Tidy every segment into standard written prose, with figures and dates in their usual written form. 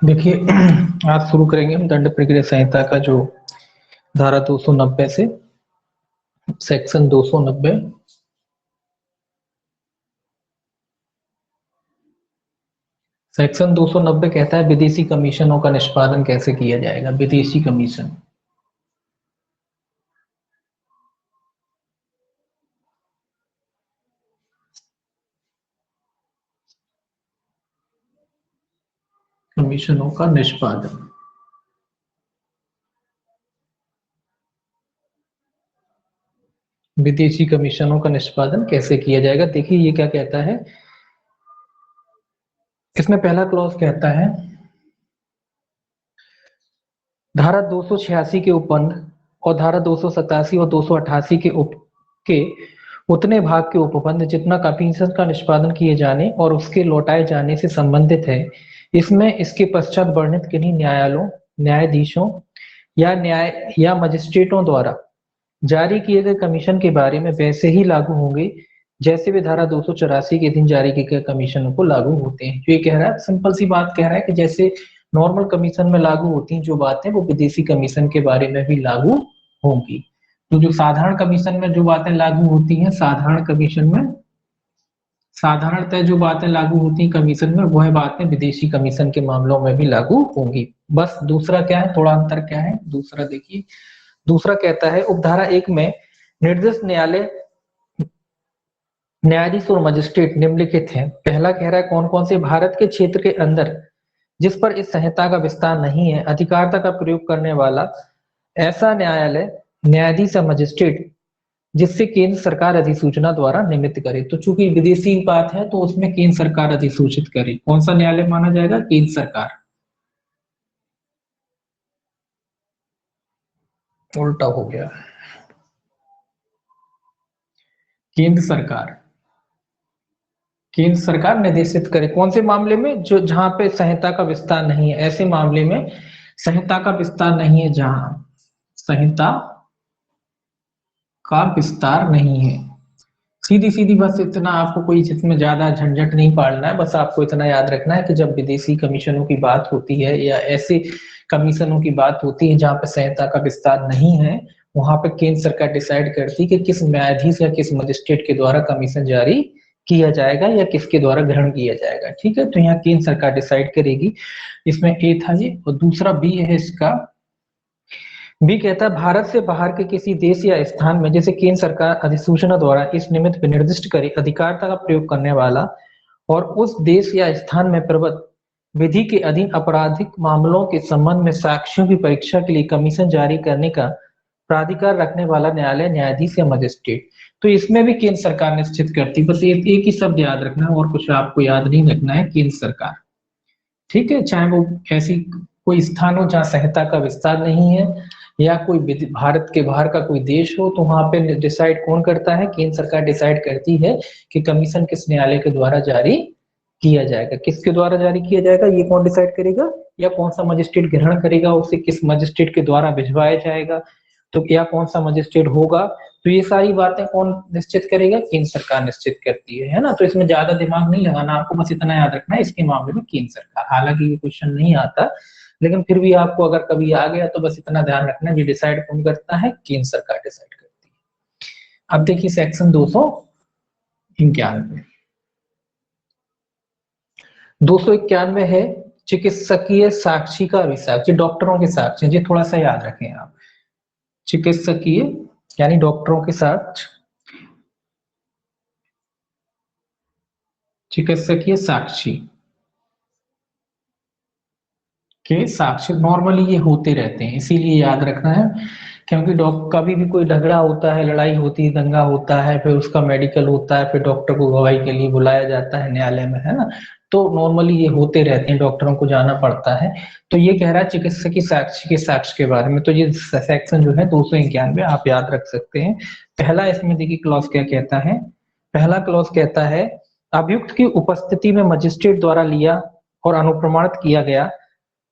देखिए आज शुरू करेंगे हम दंड प्रक्रिया संहिता का जो धारा 290 से सेक्शन 290। सेक्शन 290 कहता है विदेशी कमीशनों का निष्पादन कैसे किया जाएगा। विदेशी कमीशन कमीशनों का निष्पादन विदेशी कमीशनों का निष्पादन कैसे किया जाएगा। देखिए ये क्या कहता है, इसमें पहला क्लॉज कहता है धारा 286 के उपबंध और धारा 287 और 288 के उतने भाग के उपबंध जितना कमीशन का निष्पादन किए जाने और उसके लौटाए जाने से संबंधित है, इसमें इसके पश्चात वर्णित किन्हीं न्यायालयों, न्यायाधीशों या मजिस्ट्रेटों द्वारा जारी किए गए कमीशन के बारे में वैसे ही लागू होंगे जैसे वे धारा 284 के अधीन जारी किए गए कमीशनों को लागू होते हैं। जो ये कह रहा है, सिंपल सी बात कह रहा है कि जैसे नॉर्मल कमीशन में लागू होती हैं जो बातें, वो विदेशी कमीशन के बारे में भी लागू होंगी। तो जो साधारण कमीशन में जो बातें लागू होती हैं, साधारण कमीशन में साधारणतः जो बातें लागू होती हैं कमीशन में, वह बातें विदेशी कमीशन के मामलों में भी लागू होंगी। बस दूसरा क्या है, थोड़ा अंतर क्या है। दूसरा देखिए, दूसरा कहता है उपधारा 1 में निर्दिष्ट न्यायाधीश और मजिस्ट्रेट निम्नलिखित हैं। पहला कह रहा है कौन कौन से भारत के क्षेत्र के अंदर जिस पर इस संहिता का विस्तार नहीं है, अधिकारता का प्रयोग करने वाला ऐसा न्यायालय, न्यायाधीश या मजिस्ट्रेट जिससे केंद्र सरकार अधिसूचना द्वारा निमित्त करे। तो चूंकि विदेशी बात है तो उसमें केंद्र सरकार अधिसूचित करे। कौन सा न्यायालय माना जाएगा? केंद्र सरकार। उल्टा हो गया, केंद्र सरकार निर्देशित करे। कौन से मामले में? जो जहां पे संहिता का विस्तार नहीं है, ऐसे मामले में संहिता का विस्तार नहीं है, जहां संहिता का विस्तार नहीं है। सीधी सीधी बस इतना, आपको कोई इसमें ज्यादा झंझट नहीं पालना है। बस आपको इतना याद रखना है कि जब विदेशी कमीशनों की बात होती है या ऐसे कमीशनों की बात होती है जहां पे संहिता का विस्तार नहीं है, वहां पे केंद्र सरकार डिसाइड करती है कि किस न्यायाधीश या किस मजिस्ट्रेट के द्वारा कमीशन जारी किया जाएगा या किसके द्वारा ग्रहण किया जाएगा। ठीक है, तो यहाँ केंद्र सरकार डिसाइड करेगी। इसमें ए था ये, और दूसरा बी है इसका। बी कहता है भारत से बाहर के किसी देश या स्थान में जैसे केंद्र सरकार अधिसूचना द्वारा इस निमित्त निर्दिष्ट करे अधिकारता का प्रयोग करने वाला और उस देश या स्थान में प्रबद्ध विधि के अधीन आपराधिक मामलों के संबंध में साक्ष्यों की परीक्षा के लिए कमीशन जारी करने का प्राधिकार रखने वाला न्यायालय, न्यायाधीश या मजिस्ट्रेट। तो इसमें भी केंद्र सरकार निश्चित करती है। बस एक ही शब्द याद रखना है और कुछ आपको याद नहीं रखना है, केंद्र सरकार। ठीक है, चाहे वो ऐसी कोई स्थान हो जहाँ संहिता का विस्तार नहीं है या कोई भारत के बाहर का कोई देश हो, तो वहां पे डिसाइड कौन करता है? केंद्र सरकार डिसाइड करती है कि कमीशन किस न्यायालय के द्वारा जारी किया जाएगा। किसके द्वारा जारी किया जाएगा ये कौन डिसाइड करेगा? या कौन सा मजिस्ट्रेट ग्रहण करेगा उसे, किस मजिस्ट्रेट के द्वारा भिजवाया जाएगा, तो या कौन सा मजिस्ट्रेट होगा, तो ये सारी बातें कौन निश्चित करेगा? केंद्र सरकार निश्चित करती है ना। तो इसमें ज्यादा दिमाग नहीं लगाना, आपको बस इतना याद रखना है इसके मामले में केंद्र सरकार। हालांकि ये क्वेश्चन नहीं आता, लेकिन फिर भी आपको अगर कभी आ गया तो बस इतना ध्यान रखना, ये डिसाइड कौन करता है? केंद्र सरकार डिसाइड करती है। अब देखिए सेक्शन 291। 291 है चिकित्सकीय साक्षी का अभिसाक्ष्य, डॉक्टरों के साक्ष्य। ये थोड़ा सा याद रखें आप, चिकित्सकीय यानी डॉक्टरों के साक्ष्य, चिकित्सकीय साक्षी के साक्ष्य नॉर्मली ये होते रहते हैं, इसीलिए याद रखना है। क्योंकि कभी भी कोई झगड़ा होता है, लड़ाई होती है, दंगा होता है, फिर उसका मेडिकल होता है, फिर डॉक्टर को गवाही के लिए बुलाया जाता है न्यायालय में, है ना। तो नॉर्मली ये होते रहते हैं, डॉक्टरों को जाना पड़ता है। तो ये कह रहा है चिकित्सकीय साक्ष्य के साक्ष्य के बारे में। तो ये सेक्शन जो है 291 आप याद रख सकते हैं। पहला इसमें देखिए क्लॉज क्या कहता है। पहला क्लॉज कहता है अभियुक्त की उपस्थिति में मजिस्ट्रेट द्वारा लिया और अनुप्रमाणित किया गया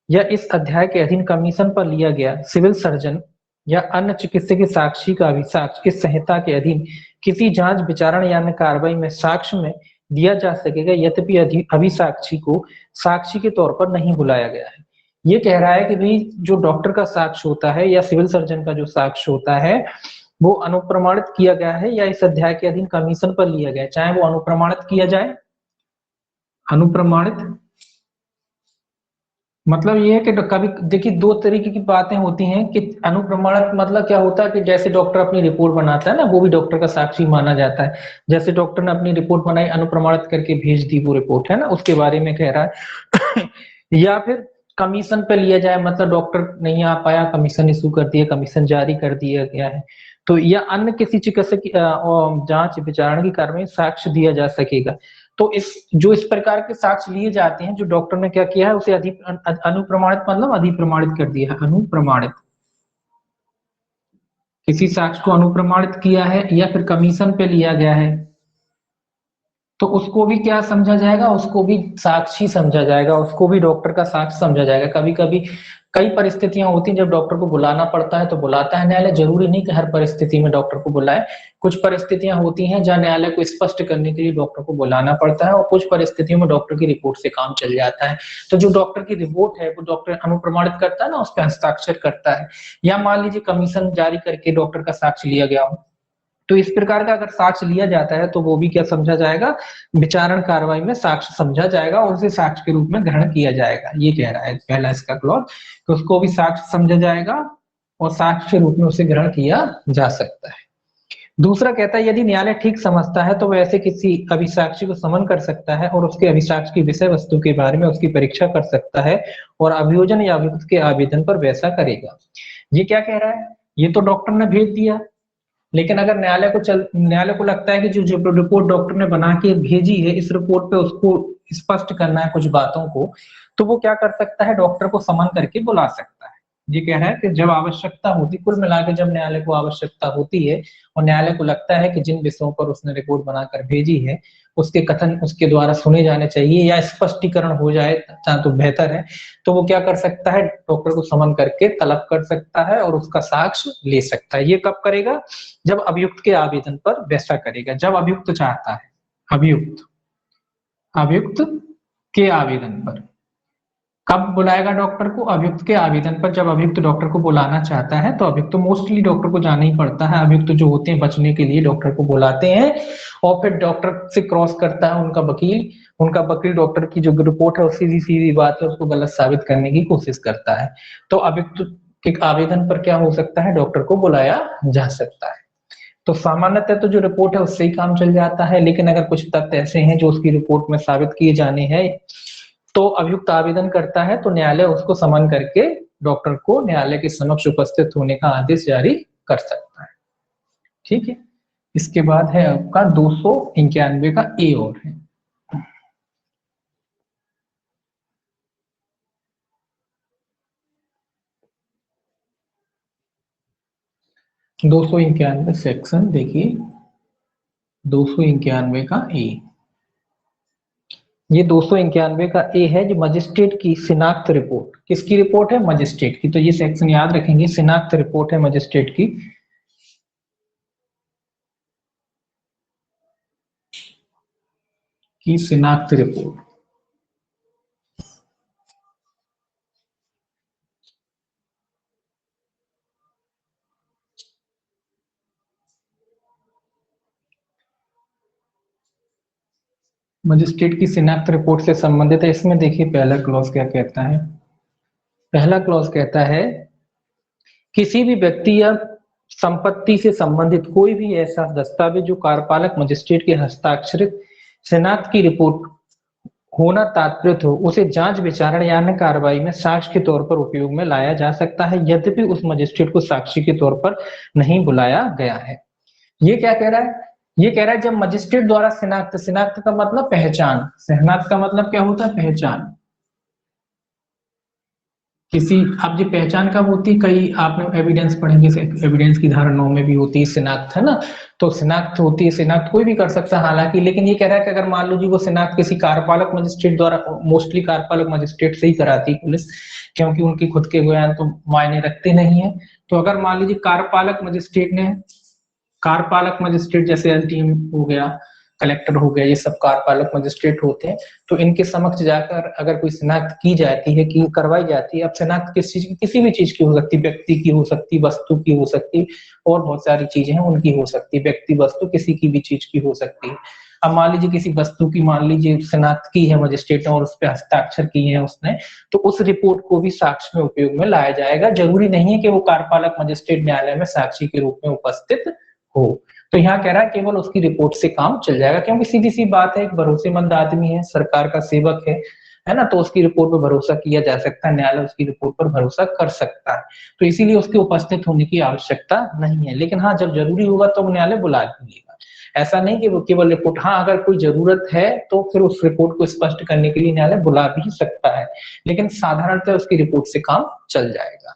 या इस अध्याय के अधीन कमीशन पर लिया गया सिविल सर्जन या अन्य चिकित्सकीय साक्षी का अभिसाक्ष्य इस संहिता के अधीन किसी जांच, विचारण या अन्य कार्रवाई में साक्ष्य में दिया जा सकेगा, यद्यपि अभिसाक्षी को साक्षी के तौर पर नहीं बुलाया गया है। ये कह रहा है कि भाई जो डॉक्टर का साक्ष्य होता है या सिविल सर्जन का जो साक्ष्य होता है वो अनुप्रमाणित किया गया है या इस अध्याय के अधीन कमीशन पर लिया गया है, चाहे वो अनुप्रमाणित किया जाए। अनुप्रमाणित मतलब ये है कि कभी देखिए दो तरीके की बातें होती हैं कि अनुप्रमाणित मतलब क्या होता है कि जैसे डॉक्टर अपनी रिपोर्ट बनाता है ना, वो भी डॉक्टर का साक्षी माना जाता है। जैसे डॉक्टर ने अपनी रिपोर्ट बनाई, अनुप्रमाणित करके भेज दी वो रिपोर्ट, है ना, उसके बारे में कह रहा है। या फिर कमीशन पे लिया जाए, मतलब डॉक्टर नहीं आ पाया, कमीशन इशू कर दिया, कमीशन जारी कर दिया गया है, तो या अन्य किसी चिकित्सक जांच विचारण की कार्रवाई में साक्ष्य दिया जा सकेगा। तो इस प्रकार के साक्ष्य लिए जाते हैं जो डॉक्टर ने क्या किया है उसे अनुप्रमाणित मतलब अधिप्रमाणित कर दिया है। अनुप्रमाणित, किसी साक्ष्य को अनुप्रमाणित किया है या फिर कमीशन पे लिया गया है तो उसको भी क्या समझा जाएगा, उसको भी साक्षी समझा जाएगा, उसको भी डॉक्टर का साक्ष्य समझा जाएगा। कभी कभी कई परिस्थितियां होती हैं जब डॉक्टर को बुलाना पड़ता है तो बुलाता है न्यायालय, जरूरी नहीं कि हर परिस्थिति में डॉक्टर को बुलाए। कुछ परिस्थितियां होती हैं जहां न्यायालय को स्पष्ट करने के लिए डॉक्टर को बुलाना पड़ता है और कुछ परिस्थितियों में डॉक्टर की रिपोर्ट से काम चल जाता है। तो जो डॉक्टर की रिपोर्ट है वो डॉक्टर अनुप्रमाणित करता है ना, उस पर हस्ताक्षर करता है। या मान लीजिए कमीशन जारी करके डॉक्टर का साक्ष्य लिया गया हो, तो इस प्रकार का अगर साक्ष्य लिया जाता है तो वो भी क्या समझा जाएगा, विचारण कार्रवाई में साक्ष्य समझा जाएगा और उसे साक्ष्य के रूप में ग्रहण किया जाएगा। ये कह रहा है पहला इसका क्लॉज, तो उसको भी साक्ष्य समझा जाएगा और साक्ष्य के रूप में उसे ग्रहण किया जा सकता है। दूसरा कहता है यदि न्यायालय ठीक समझता है तो वह ऐसे किसी अभिसाक्षी को समन कर सकता है और उसके अभिसाक्ष्य की विषय वस्तु के बारे में उसकी परीक्षा कर सकता है और अभियोजन या अभियुक्त के आवेदन पर वैसा करेगा। ये क्या कह रहा है, ये तो डॉक्टर ने भेज दिया, लेकिन अगर न्यायालय को लगता है कि जो जो रिपोर्ट डॉक्टर ने बना के भेजी है इस रिपोर्ट पे उसको स्पष्ट करना है कुछ बातों को, तो वो क्या कर सकता है, डॉक्टर को समन करके बुला सकता है। ये कह रहा है कि जब आवश्यकता होती, कुल मिलाकर जब न्यायालय को आवश्यकता होती है और न्यायालय को लगता है कि जिन विषयों पर उसने रिपोर्ट बनाकर भेजी है उसके कथन उसके द्वारा सुने जाने चाहिए या स्पष्टीकरण हो जाए तो बेहतर है, तो वो क्या कर सकता है, डॉक्टर को समन करके तलब कर सकता है और उसका साक्ष्य ले सकता है। ये कब करेगा, जब अभियुक्त के आवेदन पर वैसा करेगा, जब अभियुक्त चाहता है, अभियुक्त अभियुक्त के आवेदन पर। कब बुलाएगा डॉक्टर को, अभियुक्त के आवेदन पर। जब अभियुक्त डॉक्टर को बुलाना चाहता है तो अभियुक्त तो मोस्टली डॉक्टर को जाना ही पड़ता है, अभियुक्त जो होते हैं बचने के लिए डॉक्टर को बुलाते हैं और फिर डॉक्टर से क्रॉस करता है उनका वकील डॉक्टर की जो रिपोर्ट है वो सीधी सीधी बात है उसको गलत साबित करने की कोशिश करता है, तो अभियुक्त के आवेदन पर क्या हो सकता है, डॉक्टर को बुलाया जा सकता है। तो सामान्यतः तो जो रिपोर्ट है उससे ही काम चल जाता है, लेकिन अगर कुछ तथ्य ऐसे हैं जो उसकी रिपोर्ट में साबित किए जाने हैं तो अभियुक्त आवेदन करता है तो न्यायालय उसको समन करके डॉक्टर को न्यायालय के समक्ष उपस्थित होने का आदेश जारी कर सकता है। ठीक है, इसके बाद है आपका 291 का ए और है। दो सौ इक्यानवे सेक्शन देखिए, 291 का ए, ये 291 का ए है जो मजिस्ट्रेट की शिनाख्त रिपोर्ट, किसकी रिपोर्ट है, मजिस्ट्रेट की। तो ये सेक्शन याद रखेंगे, शिनाख्त रिपोर्ट है मजिस्ट्रेट की शिनाख्त रिपोर्ट। मजिस्ट्रेट की शिनाख्त रिपोर्ट से संबंधित है। इसमें देखिए पहला क्लॉज क्या कहता है, पहला क्लॉज कहता है किसी भी व्यक्ति या संपत्ति से संबंधित कोई भी ऐसा दस्तावेज जो कार्यपालक मजिस्ट्रेट के हस्ताक्षरित शिनाख्त की रिपोर्ट होना तात्पर्य हो उसे जांच विचारण या अन्य कार्रवाई में साक्ष्य के तौर पर उपयोग में लाया जा सकता है यद्यपि उस मजिस्ट्रेट को साक्षी के तौर पर नहीं बुलाया गया है। ये क्या कह रहा है, ये कह रहा है जब मजिस्ट्रेट द्वारा शिनाख्त, शिनाख्त का मतलब पहचान, शिनाख्त का मतलब क्या होता है, पहचान। किसी अब ये पहचान कब होती है, कई आपने एविडेंस पढ़ेंगे, एविडेंस की धारा 9 में भी होती है शिनाख्त, है ना। तो शिनाख्त होती है, शिनाख्त कोई भी कर सकता है हालांकि, लेकिन ये कह रहा है कि अगर मान लो जी वो शिनाख्त किसी कार्यपालक मजिस्ट्रेट द्वारा, मोस्टली कार्यपालक मजिस्ट्रेट से ही कराती है पुलिस, क्योंकि उनकी खुद के बयान तो मायने रखते नहीं है। तो अगर मान लीजिए कार्यपालक मजिस्ट्रेट ने, कार्यपालक मजिस्ट्रेट जैसे एसडीएम हो गया कलेक्टर हो गया, ये सब कार्यपालक मजिस्ट्रेट होते हैं। तो इनके समक्ष जाकर अगर कोई शिनाख्त की जाती है, कि करवाई जाती है, अब शिनाख्त किस चीज की, किसी भी चीज की हो सकती, व्यक्ति की हो सकती, वस्तु की हो सकती, और बहुत सारी चीजें हैं उनकी हो सकती, व्यक्ति वस्तु किसी की भी चीज की हो सकती है। अब मान लीजिए किसी वस्तु की, मान लीजिए शिनाख्त की है मजिस्ट्रेट ने और उस पर हस्ताक्षर किए हैं उसने, तो उस रिपोर्ट को भी साक्ष्य में उपयोग में लाया जाएगा। जरूरी नहीं है कि वो कार्यपालक मजिस्ट्रेट न्यायालय में साक्षी के रूप में उपस्थित हो। तो यहाँ कह रहा है केवल उसकी रिपोर्ट से काम चल जाएगा, क्योंकि सीधी सी बात है, एक भरोसेमंद आदमी है, सरकार का सेवक है ना, तो उसकी रिपोर्ट पर भरोसा किया जा सकता है, न्यायालय उसकी रिपोर्ट पर भरोसा कर सकता है। तो इसीलिए उसके उपस्थित होने की आवश्यकता नहीं है। लेकिन हाँ, जब जरूरी होगा तो न्यायालय बुला लेगा। ऐसा नहीं कि वो केवल रिपोर्ट, हाँ अगर कोई जरूरत है तो फिर उस रिपोर्ट को स्पष्ट करने के लिए न्यायालय बुला भी सकता है, लेकिन साधारणतः उसकी रिपोर्ट से काम चल जाएगा।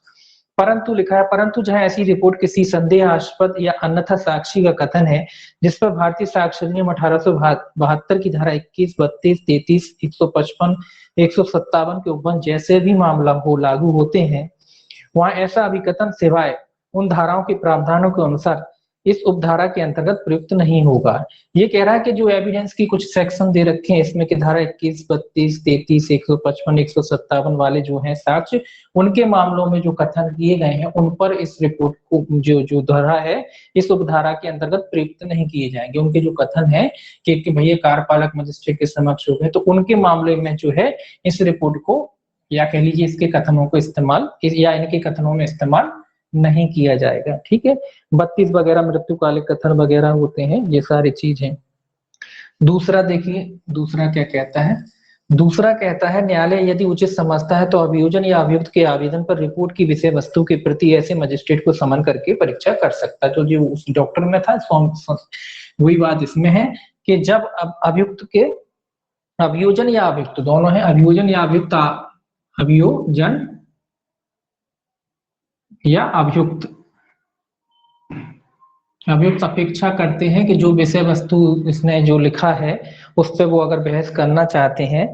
परंतु लिखा है, परंतु जहां ऐसी रिपोर्ट किसी संदेहास्पद या अन्यथा साक्षी का कथन है, जिस पर भारतीय साक्ष्य अधिनियम 1872 की धारा 21, 32, 33, 155, 157 के उपबंध जैसे भी मामला हो लागू होते हैं, वहां ऐसा अभिकथन सिवाय उन धाराओं के प्रावधानों के अनुसार इस उपधारा के अंतर्गत प्रयुक्त नहीं होगा। ये कह रहा है कि जो एविडेंस की कुछ सेक्शन दे रखे हैं इसमें कि धारा 21, 32, 33, 155, 157 वाले जो हैं साक्ष्य, उनके मामलों में जो कथन किए गए हैं उन पर इस रिपोर्ट को जो जो धारा है इस उपधारा के अंतर्गत प्रयुक्त नहीं किए जाएंगे। उनके जो कथन है कि भैया कार्यपालक मजिस्ट्रेट के समक्ष हो गए, तो उनके मामले में जो है इस रिपोर्ट को, या कह लीजिए इसके कथनों को इस्तेमाल, या इनके कथनों में इस्तेमाल नहीं किया जाएगा। ठीक है, 32 वगैरह मृत्युकालिक कथन वगैरह होते हैं, ये सारी चीज हैं। दूसरा देखिए, दूसरा क्या कहता है, दूसरा कहता है न्यायालय यदि उचित समझता है तो अभियोजन या अभियुक्त के आवेदन पर रिपोर्ट की विषय वस्तु के प्रति ऐसे मजिस्ट्रेट को समन करके परीक्षा कर सकता है। तो जो उस डॉक्टर में था वही बात इसमें है कि जब अभियुक्त के, अभियोजन या अभियुक्त दोनों है, अभियोजन या अभियुक्त, अभियोजन या अभियुक्त, अभियुक्त अपेक्षा करते हैं कि जो विषय वस्तु इसने जो लिखा है उस पर वो अगर बहस करना चाहते हैं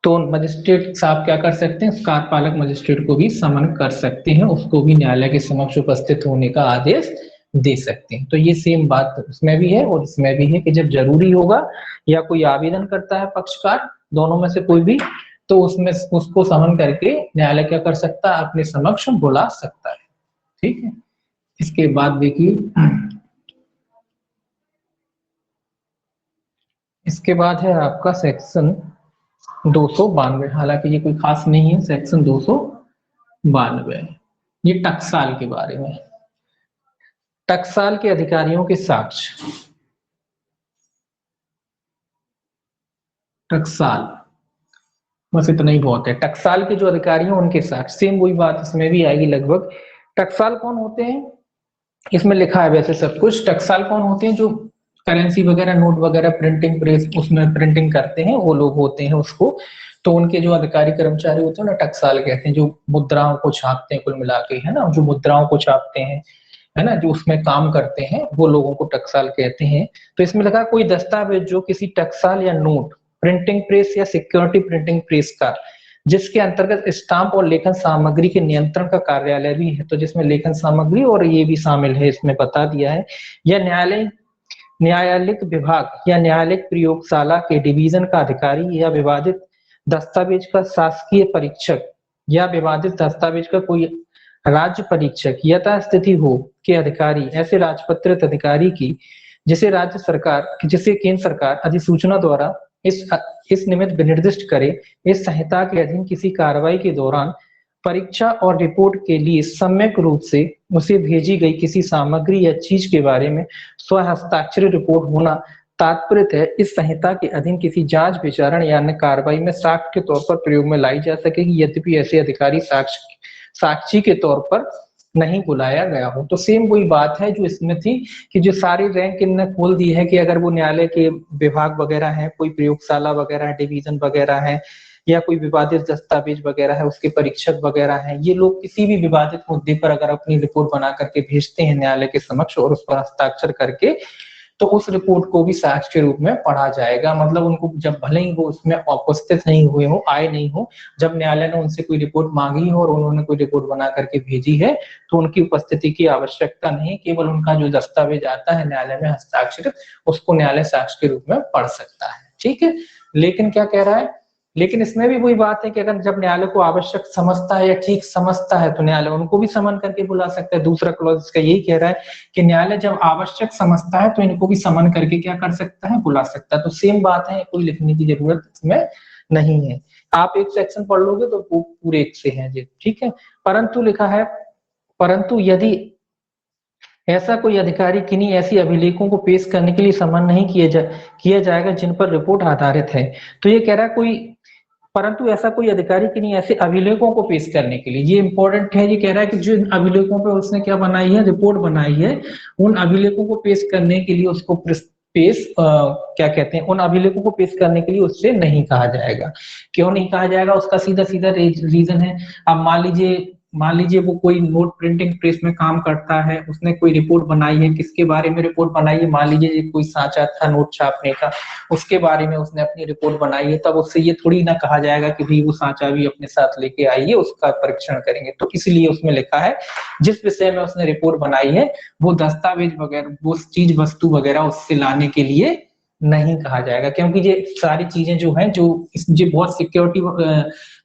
तो मजिस्ट्रेट साहब क्या कर सकते हैं, कार्यपालक मजिस्ट्रेट को भी समन कर सकते हैं, उसको भी न्यायालय के समक्ष उपस्थित होने का आदेश दे सकते हैं। तो ये सेम बात उसमें भी है और इसमें भी है कि जब जरूरी होगा या कोई आवेदन करता है पक्षकार, दोनों में से कोई भी, तो उसमें उसको समन करके न्यायालय क्या कर सकता है, अपने समक्ष बुला सकता है। ठीक है, इसके बाद देखिए, इसके बाद है आपका सेक्शन 292। हालांकि ये कोई खास नहीं है, सेक्शन 292 ये टकसाल के बारे में, टकसाल के अधिकारियों के साक्ष्य, टकसाल बस इतना ही बहुत है। टकसाल के जो अधिकारी हैं उनके साक्ष्य, सेम वही बात इसमें भी आएगी लगभग। टकसाल कौन होते हैं, इसमें लिखा है वैसे सब कुछ। टकसाल कौन होते हैं, जो करेंसी वगैरह, नोट वगैरह, प्रिंटिंग प्रेस उसमें प्रिंटिंग करते हैं, वो लोग होते हैं उसको। तो उनके जो अधिकारी कर्मचारी होते हैं ना, टकसाल कहते हैं, जो मुद्राओं को छापते हैं कुल मिला के, है ना, जो मुद्राओं को छापते हैं, है ना, जो उसमें काम करते हैं, वो लोगों को टकसाल कहते हैं। तो इसमें लगा कोई दस्तावेज जो किसी टकसाल या नोट, प्रिंटिंग प्रेस या सिक्योरिटी प्रिंटिंग प्रेस का, जिसके अंतर्गत स्टाम्प और लेखन सामग्री के नियंत्रण का कार्यालय भी है, तो जिसमें लेखन सामग्री और ये भी शामिल है, इसमें बता दिया है, या न्यायालयिक विभाग या न्यायालयिक प्रयोगशाला के डिवीजन का अधिकारी, या विवादित दस्तावेज का शासकीय परीक्षक, या विवादित दस्तावेज का कोई राज्य परीक्षक यथास्थिति हो के अधिकारी, ऐसे राजपत्रित अधिकारी की जिसे राज्य सरकार, जिसे केंद्र सरकार अधिसूचना द्वारा इस निमित्त विनिर्दिष्ट करे, इस संहिता के अधीन किसी कार्रवाई के दौरान परीक्षा और रिपोर्ट के लिए सम्यक रूप से उसे भेजी गई किसी सामग्री या चीज के बारे में स्वहस्ताक्षर रिपोर्ट होना तात्पर्य है इस संहिता के अधीन किसी जांच, विचारण या अन्य कार्रवाई में साक्ष्य के तौर पर प्रयोग में लाई जा सकेगी, यद्यपि ऐसे अधिकारी साक्षी के तौर पर नहीं बुलाया गया हो। तो सेम वही बात है जो इसमें थी कि जो सारी रैंक इनने खोल दी है कि अगर वो न्यायालय के विभाग वगैरह है, कोई प्रयोगशाला वगैरह है, डिवीजन वगैरह है, या कोई विवादित दस्तावेज वगैरह है, उसके परीक्षक वगैरह हैं, ये लोग किसी भी विवादित मुद्दे पर अगर अपनी रिपोर्ट बना करके भेजते हैं न्यायालय के समक्ष और उस पर हस्ताक्षर करके तो उस रिपोर्ट को भी साक्ष्य के रूप में पढ़ा जाएगा। मतलब उनको जब भले ही वो उसमें उपस्थित नहीं हुए हो, आए नहीं हो, जब न्यायालय ने उनसे कोई रिपोर्ट मांगी हो और उन्होंने कोई रिपोर्ट बना करके भेजी है, तो उनकी उपस्थिति की आवश्यकता नहीं, केवल उनका जो दस्तावेज आता है न्यायालय में हस्ताक्षरित, उसको न्यायालय साक्ष्य के रूप में पढ़ सकता है। ठीक है, लेकिन क्या कह रहा है, लेकिन इसमें भी वही बात है कि अगर जब न्यायालय को आवश्यक समझता है या ठीक समझता है तो न्यायालय उनको भी समन करके बुला सकता है। दूसरा क्लॉज इसका यही कह रहा है कि न्यायालय जब आवश्यक समझता है तो इनको भी समन करके क्या कर सकता है, बुला सकता है। तो सेम बात है, कोई लिखने की जरूरत इसमें नहीं है। आप एक सेक्शन पढ़ लोगे तो वो पूरे एक से है जी, ठीक है। परंतु लिखा है, परंतु यदि ऐसा कोई अधिकारी किन्हीं ऐसी अभिलेखों को पेश करने के लिए समन नहीं किया जाएगा जिन पर रिपोर्ट आधारित है। तो ये कह रहा है कोई, परंतु ऐसा कोई अधिकारी किन्हीं ऐसे अभिलेखों को पेश करने के लिए, ये इंपॉर्टेंट है, ये कह रहा है कि जिन अभिलेखों पे उसने क्या बनाई है, रिपोर्ट बनाई है, उन अभिलेखों को पेश करने के लिए उसको क्या कहते हैं, उन अभिलेखों को पेश करने के लिए उससे नहीं कहा जाएगा। क्यों नहीं कहा जाएगा, उसका सीधा सीधा रीजन है। अब मान लीजिए वो कोई नोट प्रिंटिंग प्रेस में काम करता है, उसने कोई रिपोर्ट बनाई है, किसके बारे में रिपोर्ट बनाई है, मान लीजिए कोई साँचा था नोट छापने का, उसके बारे में उसने अपनी रिपोर्ट बनाई है, तब उससे ये थोड़ी ना कहा जाएगा कि भाई वो साँचा भी अपने साथ लेके आइए, उसका परीक्षण करेंगे। तो इसलिए उसमें लिखा है जिस विषय में उसने रिपोर्ट बनाई है वो दस्तावेज वगैरह, वो चीज वस्तु वगैरह उससे लाने के लिए नहीं कहा जाएगा, क्योंकि ये सारी चीजें जो हैं, जो बहुत सिक्योरिटी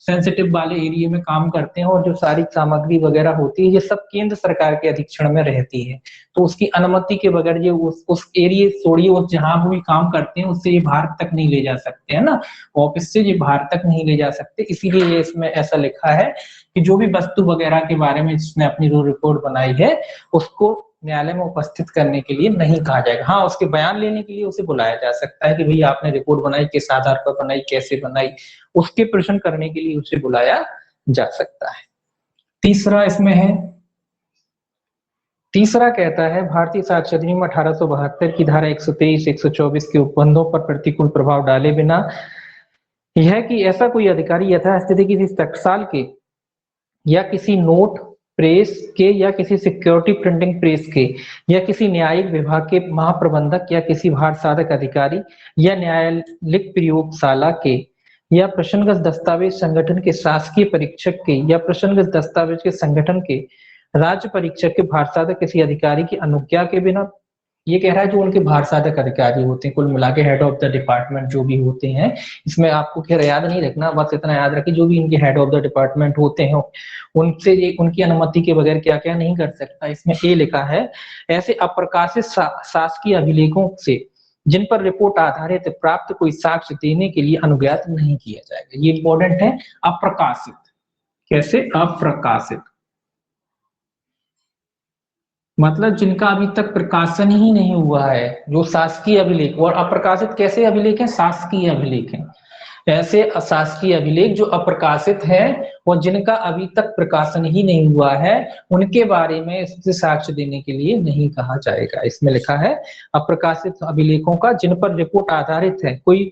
सेंसिटिव वाले एरिया में काम करते हैं, और जो सारी सामग्री वगैरह होती है ये सब केंद्र सरकार के अधीक्षण में रहती है। तो उसकी अनुमति के बगैर ये उस एरिया छोड़िए, उस जहां वो भी काम करते हैं उससे ये भारत तक नहीं ले जा सकते, है ना, ऑफिस से ये भारत तक नहीं ले जा सकते। इसीलिए ये इसमें ऐसा लिखा है कि जो भी वस्तु वगैरह के बारे में जिसने अपनी जो रिपोर्ट बनाई है उसको न्यायालय में उपस्थित करने के लिए नहीं कहा जाएगा। हाँ, उसके बयान लेने के लिए उसे बुलाया जा सकता है कि भाई आपने रिपोर्ट बनाई, किस आधार पर बनाई, कैसे बनाई, उसके प्रश्न करने के लिए उसे बुलाया जा सकता है। तीसरा इसमें है, तीसरा कहता है भारतीय साक्ष्य अधिनियम 1872 की धारा 123, 124 के उपबंधों पर प्रतिकूल प्रभाव डाले बिना यह कि ऐसा कोई अधिकारी यथास्थिति किसी टकसाल के या किसी नोट प्रेस के या किसी सिक्योरिटी प्रिंटिंग प्रेस के या किसी न्यायिक विभाग के महाप्रबंधक या किसी भार साधक अधिकारी या न्यायालयिक प्रयोगशाला के या प्रश्नगत दस्तावेज संगठन के शासकीय परीक्षक के या प्रश्नगत दस्तावेज के संगठन के राज्य परीक्षक के भार साधक किसी अधिकारी की अनुज्ञा के बिना, ये कह रहा है जो उनके भार साधक अधिकारी होते हैं, कुल मिला के हेड ऑफ द डिपार्टमेंट जो भी होते हैं, इसमें आपको खैर याद नहीं रखना, बस इतना याद रखिए जो भी इनके हेड ऑफ द डिपार्टमेंट होते हैं उनसे ये उनकी अनुमति के बगैर क्या क्या नहीं कर सकता। इसमें ए लिखा है, ऐसे अप्रकाशित शासकीय अभिलेखों से जिन पर रिपोर्ट आधारित प्राप्त कोई साक्ष्य देने के लिए अनुज्ञात नहीं किया जाएगा। ये इंपॉर्टेंट है, अप्रकाशित। कैसे अप्रकाशित, मतलब जिनका अभी तक प्रकाशन ही नहीं हुआ है, जो शासकीय अभिलेख। और अप्रकाशित कैसे अभिलेख है, शासकीय अभिलेख है। ऐसे अशासकीय अभिलेख जो अप्रकाशित है और जिनका अभी तक प्रकाशन ही नहीं हुआ है, उनके बारे में इससे साक्ष्य देने के लिए नहीं कहा जाएगा। इसमें लिखा है अप्रकाशित अभिलेखों का जिन पर रिपोर्ट आधारित है कोई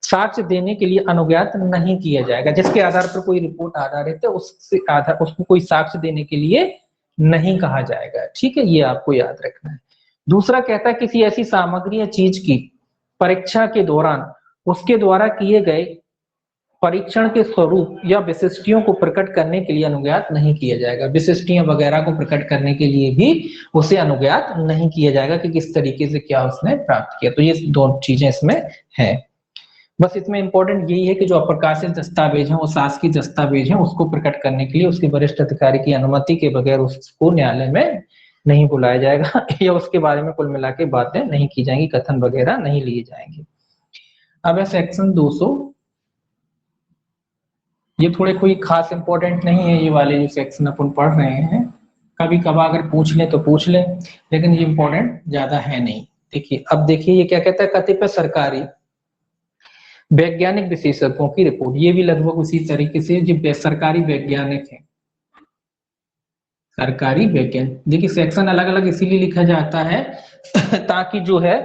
साक्ष्य देने के लिए अनुज्ञात नहीं किया जाएगा। जिसके आधार पर कोई रिपोर्ट आधारित है उसको कोई साक्ष्य देने के लिए नहीं कहा जाएगा। ठीक है, ये आपको याद रखना है। दूसरा कहता है किसी ऐसी सामग्री या चीज की परीक्षा के दौरान उसके द्वारा किए गए परीक्षण के स्वरूप या विशिष्टियों को प्रकट करने के लिए अनुज्ञात नहीं किया जाएगा। विशिष्टियां वगैरह को प्रकट करने के लिए भी उसे अनुज्ञात नहीं किया जाएगा कि किस तरीके से क्या उसने प्राप्त किया। तो ये दोनों चीजें इसमें है। बस इसमें इंपॉर्टेंट यही है कि जो अप्रकाशित दस्तावेज है वो शासकीय दस्तावेज है, उसको प्रकट करने के लिए उसके वरिष्ठ अधिकारी की अनुमति के बगैर उसको न्यायालय में नहीं बुलाया जाएगा या उसके बारे में कुल मिला के बातें नहीं की जाएंगी, कथन वगैरह नहीं लिए जाएंगे। अब है सेक्शन 200। ये थोड़े कोई खास इंपॉर्टेंट नहीं है, ये वाले जो सेक्शन अपन पढ़ रहे हैं, कभी कभार अगर पूछ ले तो पूछ ले, लेकिन ये इंपॉर्टेंट ज्यादा है नहीं। देखिए अब देखिए ये क्या कहता है, कतिपय सरकारी वैज्ञानिक विशेषज्ञों की रिपोर्ट। ये भी लगभग उसी तरीके से जो सरकारी वैज्ञानिक है, सरकारी वैज्ञानिक। देखिए सेक्शन अलग अलग इसीलिए लिखा जाता है ताकि जो है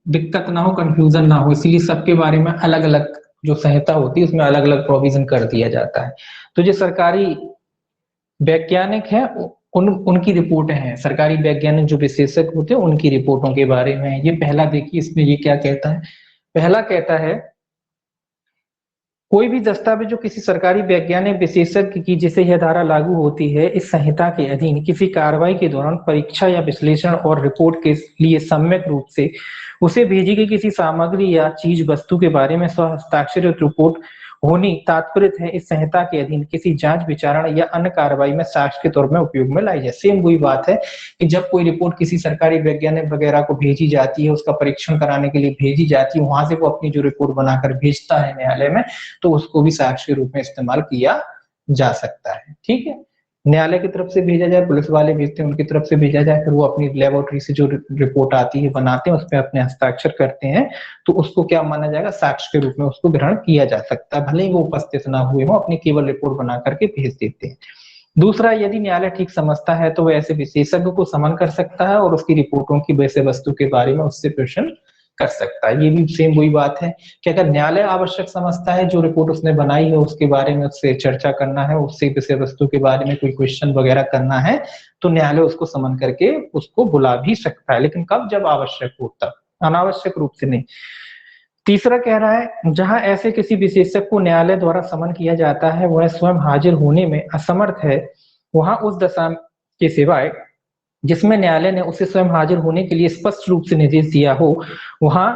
दिक्कत ना हो, कंफ्यूजन ना हो, इसीलिए सबके बारे में अलग अलग जो संहिता होती है उसमें अलग अलग प्रोविजन कर दिया जाता है। तो जो सरकारी वैज्ञानिक है उनकी रिपोर्टें हैं, सरकारी वैज्ञानिक जो विशेषज्ञ होते हैं उनकी रिपोर्टों के बारे में। ये पहला देखिए, इसमें ये क्या कहता है। पहला कहता है कोई भी दस्तावेज जो किसी सरकारी वैज्ञानिक विशेषज्ञ की जिसे यह धारा लागू होती है इस संहिता के अधीन किसी कार्रवाई के दौरान परीक्षा या विश्लेषण और रिपोर्ट के लिए सम्यक रूप से उसे भेजी गई किसी सामग्री या चीज वस्तु के बारे में स्वहस्ताक्षरित रिपोर्ट होनी तात्पर्य है इस संहिता के अधीन किसी जांच विचारण या अन्य कार्रवाई में साक्ष्य के तौर में उपयोग में लाई जाए। सेम वही बात है कि जब कोई रिपोर्ट किसी सरकारी वैज्ञानिक वगैरह को भेजी जाती है, उसका परीक्षण कराने के लिए भेजी जाती है, वहां से वो अपनी जो रिपोर्ट बनाकर भेजता है न्यायालय में, तो उसको भी साक्ष्य के रूप में इस्तेमाल किया जा सकता है। ठीक है, न्यायालय की तरफ से भेजा जाए, पुलिस वाले भेजते हैं उनकी तरफ से भेजा जाए, फिर वो अपनी लेबोरेटरी से जो रिपोर्ट आती है बनाते हैं, उस पर अपने हस्ताक्षर करते हैं, तो उसको क्या माना जाएगा, साक्ष्य के रूप में उसको ग्रहण किया जा सकता है, भले ही वो उपस्थित ना हुए हो, अपनी केवल रिपोर्ट बना करके भेज देते हैं। दूसरा, यदि न्यायालय ठीक समझता है तो वह ऐसे विशेषज्ञ को समन कर सकता है और उसकी रिपोर्टों की विषय वस्तु के बारे में उससे प्रश्न कर सकता है। ये भी सेम वही बात है कि अगर न्यायालय आवश्यक समझता है जो रिपोर्ट उसने बनाई है उसके बारे में उससे चर्चा करना है, उससे विषय वस्तु के बारे में कोई क्वेश्चन वगैरह करना है, तो न्यायालय उसको समन करके उसको बुला भी सकता है, लेकिन कब, जब आवश्यक हो तब, अनावश्यक रूप से नहीं। तीसरा कह रहा है जहां ऐसे किसी विशेषज्ञ को न्यायालय द्वारा समन किया जाता है वह स्वयं हाजिर होने में असमर्थ है, वहां उस दशा के सिवाय जिसमें न्यायालय ने उसे स्वयं हाजिर होने के लिए स्पष्ट रूप से निर्देश दिया हो, वहां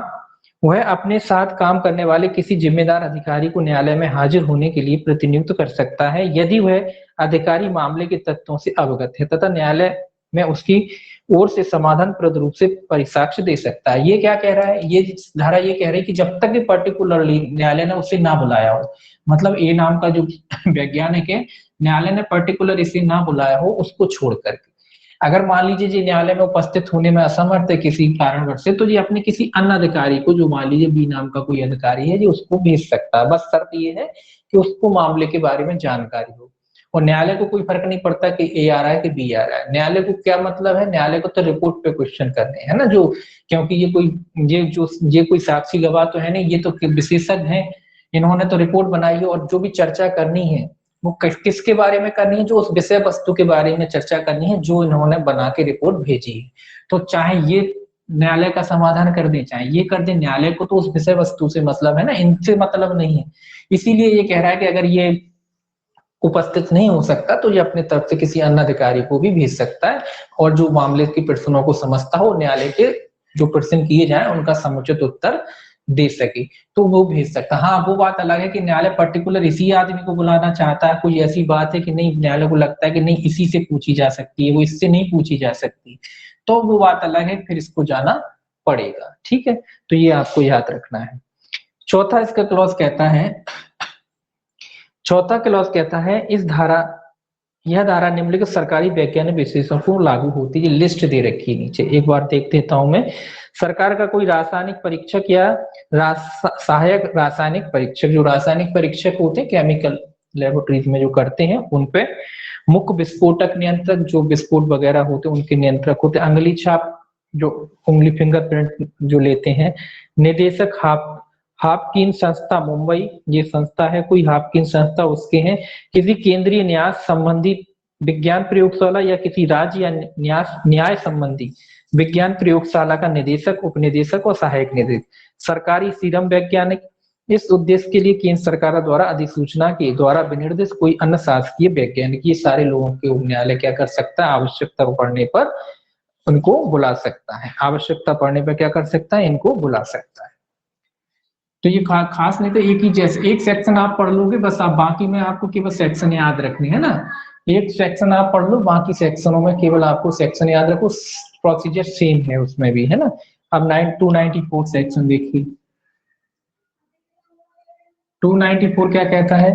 वह अपने साथ काम करने वाले किसी जिम्मेदार अधिकारी को न्यायालय में हाजिर होने के लिए प्रतिनियुक्त कर सकता है यदि वह अधिकारी मामले के तथ्यों से अवगत है तथा न्यायालय में उसकी ओर से समाधानप्रद रूप से परिसाक्ष्य दे सकता है। ये क्या कह रहा है, ये धारा ये कह रही है कि जब तक पर्टिकुलरली न्यायालय ने उसे ना बुलाया हो, मतलब ए नाम का जो वैज्ञानिक है, न्यायालय ने पर्टिकुलर इसे ना बुलाया हो उसको छोड़ करके, अगर मान लीजिए जी न्यायालय में उपस्थित होने में असमर्थ है किसी कारणवश से, तो जी अपने किसी अन्य अधिकारी को, जो मान लीजिए बी नाम का कोई अधिकारी है, जी उसको भेज सकता है। बस शर्त ये है कि उसको मामले के बारे में जानकारी हो, और न्यायालय को कोई फर्क नहीं पड़ता कि ए आ रहा है कि बी आ रहा है। न्यायालय को क्या मतलब है, न्यायालय को तो रिपोर्ट पे क्वेश्चन करने हैं ना, जो, क्योंकि ये कोई साक्षी गवाह तो है नहीं, ये तो विशेषज्ञ हैं, इन्होंने तो रिपोर्ट बनाई है, और जो भी चर्चा करनी है वो किसके बारे में करनी है, जो उस विषय वस्तु के बारे में चर्चा करनी है जो इन्होंने बना के रिपोर्ट भेजी है। तो चाहे ये न्यायालय का समाधान कर दे, चाहे ये कर दे, न्यायालय को तो उस विषय वस्तु से मतलब है ना, इनसे मतलब नहीं है। इसीलिए ये कह रहा है कि अगर ये उपस्थित नहीं हो सकता तो ये अपने तरफ से किसी अन्य अधिकारी को भी भेज सकता है, और जो मामले की प्रश्नों को समझता हो, न्यायालय के जो प्रश्न किए जाए उनका समुचित उत्तर दे सके, तो वो भेज सकता है। हाँ, वो बात अलग है कि न्यायालय पर्टिकुलर इसी आदमी को बुलाना चाहता है, कोई ऐसी बात है कि नहीं, न्यायालय को लगता है कि नहीं इसी से पूछी जा सकती है, वो इससे नहीं पूछी जा सकती, तो वो बात अलग है, फिर इसको जाना पड़ेगा। ठीक है, तो ये आपको याद रखना है। चौथा इसका क्लॉज कहता है, चौथा क्लॉज कहता है यह धारा निम्नलिखित सरकारी वैज्ञानिक विशेषण को लागू होती है। लिस्ट दे रखी है नीचे, एक बार देख देता हूं मैं। सरकार का कोई रासायनिक परीक्षक या सहायक रासायनिक परीक्षक, जो रासायनिक परीक्षक होते हैं केमिकल लेबोरेटरीज में जो करते हैं, उन पे मुख्य विस्फोटक नियंत्रक, जो विस्फोट वगैरह होते हैं उनके नियंत्रक होते हैं, अंगुली छाप, जो उंगली फिंगरप्रिंट जो लेते हैं, निदेशक हापकिन संस्था मुंबई, ये संस्था है कोई हापकिन संस्था, उसके हैं किसी केंद्रीय न्यास संबंधी विज्ञान प्रयोगशाला या किसी राज्य या न्याय संबंधी विज्ञान प्रयोगशाला का निदेशक, उपनिदेशक और सहायक निदेशक, सरकारी सीरम वैज्ञानिक, इस उद्देश्य के लिए केंद्र सरकार द्वारा अधिसूचना के द्वारा विनिर्दिष्ट कोई अन्य शासकीय वैज्ञानिक, ये सारे लोगों के न्यायालय क्या कर सकता है, आवश्यकता पड़ने पर उनको बुला सकता है, आवश्यकता पड़ने पर क्या कर सकता है, इनको बुला सकता है। तो ये खास नहीं, तो एक ही जैसे एक सेक्शन आप पढ़ लोगे बस, आप बाकी में आपको केवल सेक्शन याद रखने है ना, एक सेक्शन आप पढ़ लो, बाकी सेक्शनों में केवल आपको सेक्शन याद रखो, प्रोसीजर सेम है उसमें भी, है ना। अब 294 सेक्शन देखिए, 294 क्या कहता है,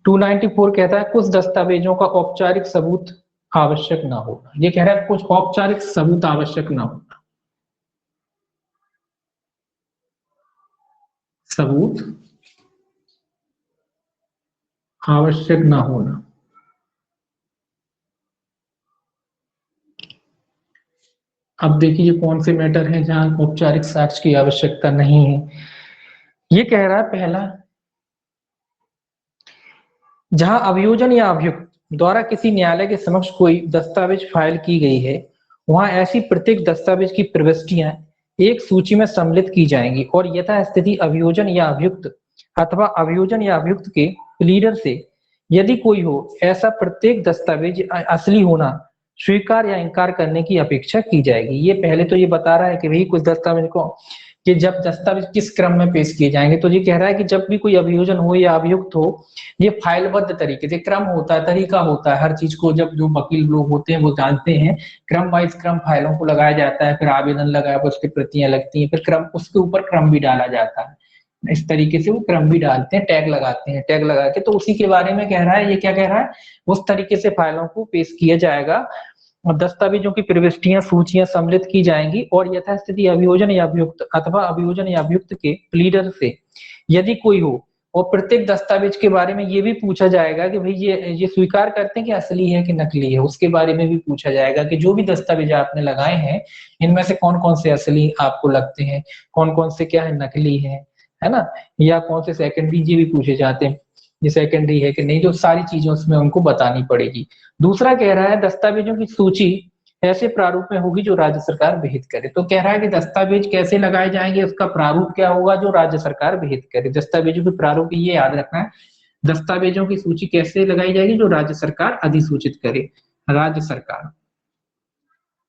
294 कहता है कुछ दस्तावेजों का औपचारिक सबूत आवश्यक ना होना। ये कह रहा है कुछ औपचारिक सबूत आवश्यक ना होना, सबूत आवश्यक ना होना। अब देखिए कौन से मैटर हैं जहां औपचारिक साक्ष्य की आवश्यकता नहीं है। ये कह रहा है पहला, जहां अभियोजन या अभियुक्त द्वारा किसी न्यायालय के समक्ष कोई दस्तावेज फाइल की गई है, वहां ऐसी प्रत्येक दस्तावेज की प्रविष्टियां एक सूची में सम्मिलित की जाएंगी और यथास्थिति अभियोजन या अभियुक्त अथवा अभियोजन या अभियुक्त के प्लीडर से यदि कोई हो ऐसा प्रत्येक दस्तावेज असली होना स्वीकार या इनकार करने की अपेक्षा की जाएगी। ये पहले तो ये बता रहा है कि भाई कुछ दस्तावेज को कि जब दस्तावेज किस क्रम में पेश किए जाएंगे, तो ये कह रहा है कि जब भी कोई अभियोजन हो या अभियुक्त हो, ये फाइलबद्ध तरीके से क्रम होता है, तरीका होता है हर चीज को, जब जो वकील लोग होते हैं वो जानते हैं, क्रम वाइज क्रम फाइलों को लगाया जाता है, फिर आवेदन लगाया, उसकी प्रतियां लगती हैं, फिर क्रम उसके ऊपर क्रम भी डाला जाता है। इस तरीके से वो क्रम भी डालते हैं, टैग लगाते हैं, टैग लगा के, तो उसी के बारे में कह रहा है। ये क्या कह रहा है, उस तरीके से फाइलों को पेश किया जाएगा और दस्तावेजों की प्रविष्टियां सूचियां सम्मिलित की जाएंगी और यथास्थिति अभियोजन या अभियुक्त अथवा अभियोजन या अभियुक्त के प्लीडर से यदि कोई हो, और प्रत्येक दस्तावेज के बारे में ये भी पूछा जाएगा कि भाई ये स्वीकार करते हैं कि असली है कि नकली है, उसके बारे में भी पूछा जाएगा कि जो भी दस्तावेज आपने लगाए हैं इनमें से कौन कौन से असली आपको लगते हैं, कौन कौन से क्या है नकली है ना, या कौन से सेकेंडरी, ये भी पूछे जाते हैं ये सेकेंडरी है कि नहीं, जो सारी चीजें उसमें उनको बतानी पड़ेगी। दूसरा कह रहा है दस्तावेजों की सूची ऐसे प्रारूप में होगी जो राज्य सरकार विहित करे। तो कह रहा है कि दस्तावेज कैसे लगाए जाएंगे, उसका प्रारूप क्या होगा, जो राज्य सरकार विहित करे। दस्तावेजों के प्रारूप ये याद रखना है, दस्तावेजों की सूची कैसे लगाई जाएगी, जो राज्य सरकार अधिसूचित करे। राज्य सरकार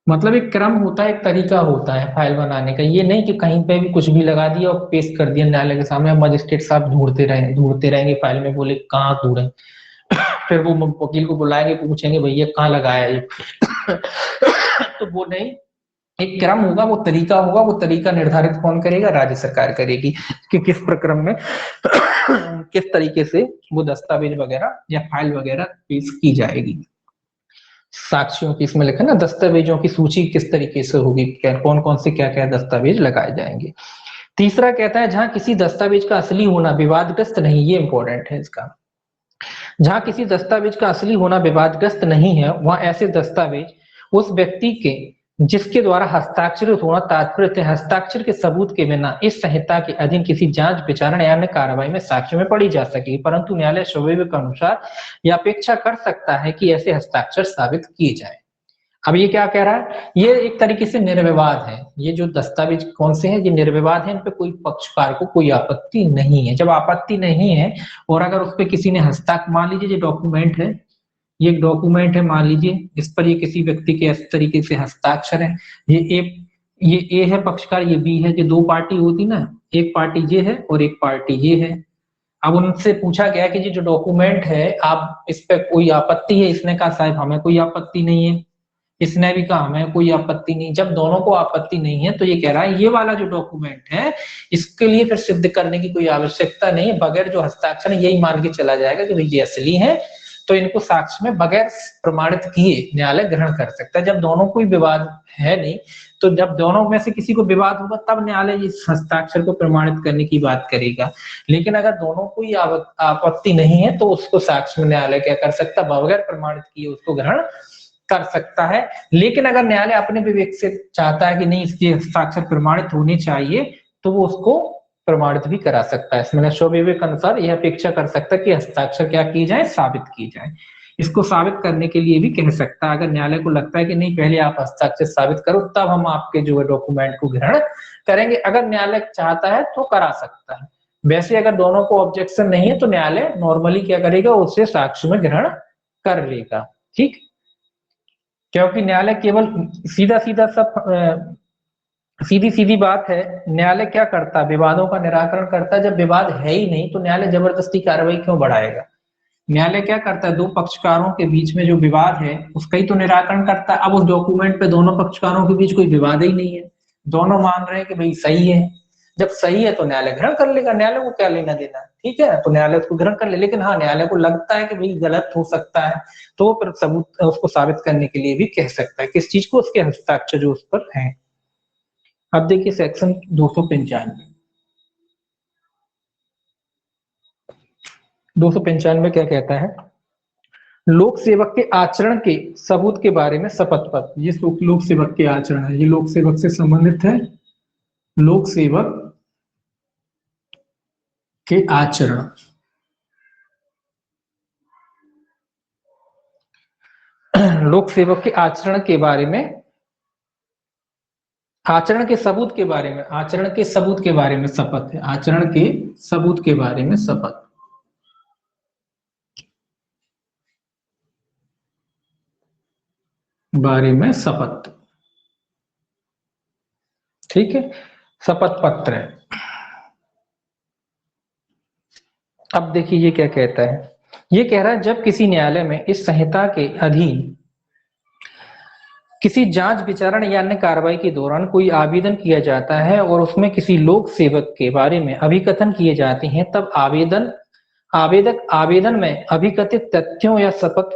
मतलब एक क्रम होता है, एक तरीका होता है फाइल बनाने का, ये नहीं कि कहीं पे भी कुछ भी लगा दिया और पेश कर दिया न्यायालय के सामने, मजिस्ट्रेट साहब ढूंढते रहेंगे फाइल में, बोले कहाँ ढूंढे, फिर वो वकील को बुलाएंगे, पूछेंगे भैया कहाँ लगाया ये तो वो नहीं, एक क्रम होगा, वो तरीका होगा, वो तरीका निर्धारित कौन करेगा, राज्य सरकार करेगी कि किस प्रक्रम में किस तरीके से वो दस्तावेज वगैरह या फाइल वगैरह पेश की जाएगी। साक्ष्यों की इसमें लिखा ना, दस्तावेजों की सूची किस तरीके से होगी, कौन कौन से क्या क्या दस्तावेज लगाए जाएंगे। तीसरा कहता है जहां किसी दस्तावेज का असली होना विवादग्रस्त नहीं, ये इंपॉर्टेंट है इसका, जहां किसी दस्तावेज का असली होना विवादग्रस्त नहीं है, वहां ऐसे दस्तावेज उस व्यक्ति के जिसके द्वारा हस्ताक्षरित होना तात्पर्य हस्ताक्षर के सबूत के बिना इस संहिता के अधीन किसी जांच विचारण या अन्य कार्रवाई में साक्ष्य में पढ़ी जा सके, परंतु न्यायालय स्वविवेक के अनुसार यह अपेक्षा कर सकता है कि ऐसे हस्ताक्षर साबित किए जाए। अब ये क्या कह रहा है, ये एक तरीके से निर्विवाद है, ये जो दस्तावेज कौन से हैं, ये निर्विवाद है, इन पे कोई पक्षकार को कोई आपत्ति नहीं है। जब आपत्ति नहीं है और अगर उस पर किसी ने हस्ताक्षर, मान लीजिए ये डॉक्यूमेंट है, ये डॉक्यूमेंट है, मान लीजिए इस पर ये किसी व्यक्ति के इस तरीके से हस्ताक्षर है, ये ए है पक्षकार, ये बी है, ये दो पार्टी होती ना, एक पार्टी ये है और एक पार्टी ये है। अब उनसे पूछा गया कि ये जो डॉक्यूमेंट है आप इस पे कोई आपत्ति है, इसने कहा साहब हमें कोई आपत्ति नहीं है, इसने भी कहा हमें कोई आपत्ति नहीं। जब दोनों को आपत्ति नहीं है तो ये कह रहा है ये वाला जो डॉक्यूमेंट है इसके लिए फिर सिद्ध करने की कोई आवश्यकता नहीं है, बगैर जो हस्ताक्षर है यही मान के चला जाएगा कि भाई ये असली है, तो इनको साक्ष्य में बगैर प्रमाणित किए न्यायालय ग्रहण कर सकता है। जब दोनों कोई विवाद है नहीं, तो जब दोनों में से किसी को विवाद होगा तब न्यायालय इस हस्ताक्षर को प्रमाणित करने की बात करेगा। लेकिन अगर दोनों को आपत्ति नहीं है तो उसको साक्ष्य में न्यायालय क्या कर सकता है, बगैर प्रमाणित किए उसको ग्रहण कर सकता है। लेकिन अगर न्यायालय अपने विवेक से चाहता है कि नहीं इसके हस्ताक्षर प्रमाणित होने चाहिए, तो वो उसको प्रमाणित भी करा सकता है। इसमें स्वविवेक अनुसार यह अपेक्षा कर सकता है कि हस्ताक्षर क्या की जाए, साबित की जाए। इसको साबित करने के लिए भी कह सकता है, अगर न्यायालय को लगता है कि नहीं पहले आप हस्ताक्षर साबित करो तब हम आपके जो है डॉक्यूमेंट को ग्रहण करेंगे, अगर न्यायालय चाहता है तो करा सकता है। वैसे अगर दोनों को ऑब्जेक्शन नहीं है तो न्यायालय नॉर्मली क्या करेगा, उसे साक्ष्य में ग्रहण कर लेगा। ठीक, क्योंकि न्यायालय केवल सीधा सीधा सब सीधी सीधी बात है, न्यायालय क्या करता है, विवादों का निराकरण करता है। जब विवाद है ही नहीं तो न्यायालय जबरदस्ती कार्रवाई क्यों बढ़ाएगा। न्यायालय क्या करता है, दो पक्षकारों के बीच में जो विवाद है उसका ही तो निराकरण करता है। अब उस डॉक्यूमेंट पे दोनों पक्षकारों के बीच कोई विवाद ही नहीं है, दोनों मान रहे हैं कि भाई सही है। जब सही है तो न्यायालय ग्रहण कर लेगा, न्यायालय को क्या लेना देना, ठीक है, तो न्यायालय उसको ग्रहण कर ले। लेकिन हाँ, न्यायालय को लगता है कि भाई गलत हो सकता है तो फिर सबूत उसको साबित करने के लिए भी कह सकता है किस चीज को, उसके हस्ताक्षर जो उस पर है। अब देखिए सेक्शन 295 क्या कहता है, लोक सेवक के आचरण के सबूत के बारे में शपथ पत्र। ये लोक सेवक के आचरण है, ये लोक सेवक से संबंधित है। लोक सेवक के आचरण, लोक सेवक के आचरण के बारे में, आचरण के सबूत के बारे में, आचरण के सबूत के बारे में शपथ है, आचरण के सबूत के बारे में शपथ। बारे में शपथ, ठीक है, शपथ पत्र है। अब देखिए ये क्या कहता है, ये कह रहा है जब किसी न्यायालय में इस संहिता के अधीन किसी जांच विचारण या अन्य कार्रवाई के दौरान कोई आवेदन किया जाता है और उसमें किसी लोक सेवक के बारे में अभिकथन किए जाते हैं, तब आवेदक आवेदन में अभिकथित तथ्यों या शपथ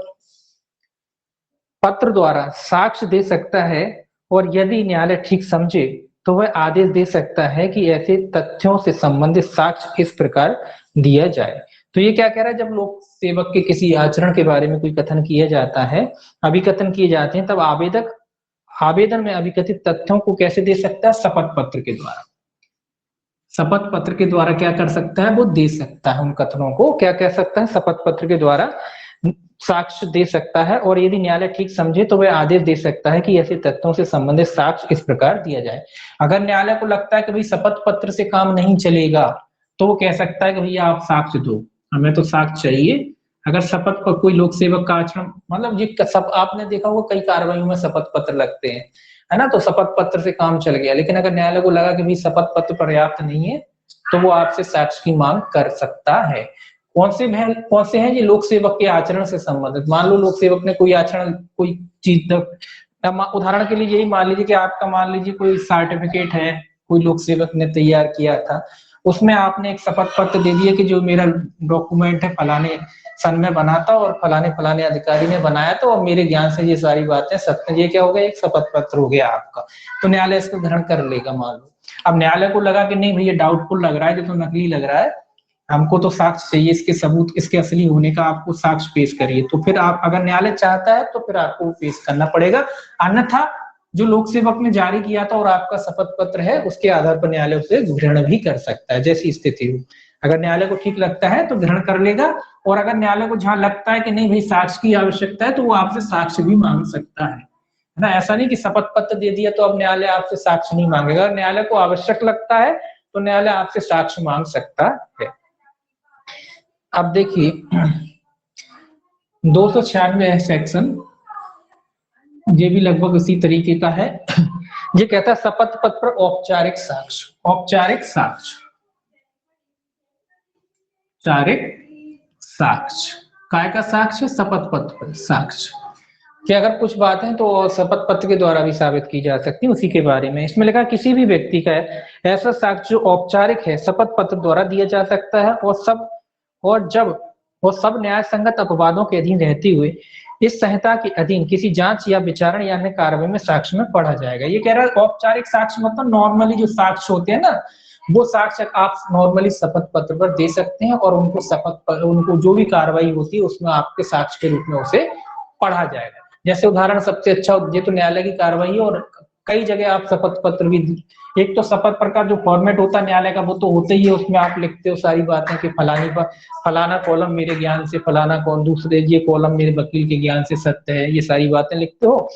पत्र द्वारा साक्ष्य दे सकता है, और यदि न्यायालय ठीक समझे तो वह आदेश दे सकता है कि ऐसे तथ्यों से संबंधित साक्ष्य इस प्रकार दिया जाए। तो ये क्या कह रहा है, जब लोक सेवक के किसी आचरण के बारे में कोई कथन किया जाता है, अभिकथन किए जाते हैं, तब आवेदक आवेदन में अभिकथित तथ्यों को कैसे दे सकता है, शपथ पत्र के द्वारा। शपथ पत्र के द्वारा क्या कर सकता है, वो दे सकता है उन कथनों को, क्या कह सकता है, शपथ पत्र के द्वारा साक्ष्य दे सकता है, और यदि न्यायालय ठीक समझे तो वह आदेश दे सकता है कि ऐसे तथ्यों से संबंधित साक्ष्य इस प्रकार दिया जाए। अगर न्यायालय को लगता है कि भाई शपथ पत्र से काम नहीं चलेगा, तो वो कह सकता है कि भैया आप साक्ष्य दो, हमें तो साक्ष्य चाहिए। अगर शपथ पर कोई लोक सेवक का आचरण, मतलब ये सब आपने देखा होगा कई कार्रवाइयों में शपथ पत्र लगते हैं, है ना, तो शपथ पत्र से काम चल गया। लेकिन अगर न्यायालय को लगा कि भाई शपथ पत्र पर्याप्त नहीं है, तो वो आपसे साक्ष्य की मांग कर सकता है। कौन से हैं ये लोक सेवक के आचरण से संबंधित। मान लो लोक सेवक ने कोई आचरण, कोई चीज, उदाहरण के लिए यही मान लीजिए कि आपका, मान लीजिए कोई सर्टिफिकेट है, कोई लोक सेवक ने तैयार किया था, उसमें आपने एक शपथ पत्र दे दिया कि जो मेरा डॉक्यूमेंट है फलाने सन में बना था और फलाने फलाने अधिकारी ने बनाया था और मेरे ज्ञान से ये सारी बातें सत्य, ये क्या हो गया, एक शपथ पत्र हो गया आपका। तो न्यायालय इसको ग्रहण कर लेगा मान लो। अब न्यायालय को लगा कि नहीं भैया डाउटफुल लग रहा है, ये तो नकली लग रहा है, हमको तो साक्ष्य चाहिए, इसके सबूत, इसके असली होने का आपको साक्ष्य पेश करिए। तो फिर आप, अगर न्यायालय चाहता है तो फिर आपको पेश करना पड़ेगा, अन्यथा जो लोक सेवक ने जारी किया था और आपका शपथ पत्र है, उसके आधार पर न्यायालय उसे ग्रहण भी कर सकता है, जैसी स्थिति हो। अगर न्यायालय को ठीक लगता है तो ग्रहण कर लेगा, और अगर न्यायालय को जहां लगता है कि नहीं भाई साक्ष्य की आवश्यकता है, तो वो आपसे साक्ष्य भी मांग सकता है ना। ऐसा नहीं कि शपथ पत्र दे दिया तो अब न्यायालय आपसे साक्ष्य नहीं मांगेगा। अगर न्यायालय को आवश्यक लगता है तो न्यायालय आपसे साक्ष्य मांग सकता है। अब देखिए 296 है सेक्शन, ये भी लगभग उसी तरीके का है। ये कहता है शपथ पत्र पर औपचारिक साक्ष्य, औपचारिक साक्ष्य, औपचारिक साक्ष्य, काय का साक्ष्य, शपथ पत्र पर साक्ष्य, कि अगर कुछ बातें तो शपथ पत्र के द्वारा भी साबित की जा सकती है, उसी के बारे में इसमें लिखा, किसी भी व्यक्ति का ऐसा साक्ष्य जो औपचारिक है शपथ पत्र द्वारा दिया जा सकता है, और सब न्याय संगत अपवादों के अधीन रहते हुए इस संहिता के अधीन किसी जांच या विचारण या अन्य कार्रवाई में साक्ष्य में पढ़ा जाएगा। ये कह रहा है औपचारिक साक्ष्य मतलब नॉर्मली जो साक्ष्य होते हैं ना, वो साक्ष्य आप नॉर्मली शपथ पत्र पर दे सकते हैं, और उनको जो भी कार्रवाई होती है उसमें आपके साक्ष्य के रूप में उसे पढ़ा जाएगा। जैसे उदाहरण सबसे अच्छा, ये तो न्यायालय की कार्रवाई है, और कई जगह आप शपथ पत्र भी, एक तो शपथ पत्र का जो फॉर्मेट होता है न्यायालय का, वो तो होता ही है, उसमें आप लिखते हो सारी बातें कि फलाना कॉलम मेरे ज्ञान से, फलाना कौन दूसरे, ये कॉलम मेरे वकील के ज्ञान से सत्य है, ये सारी बातें लिखते हो।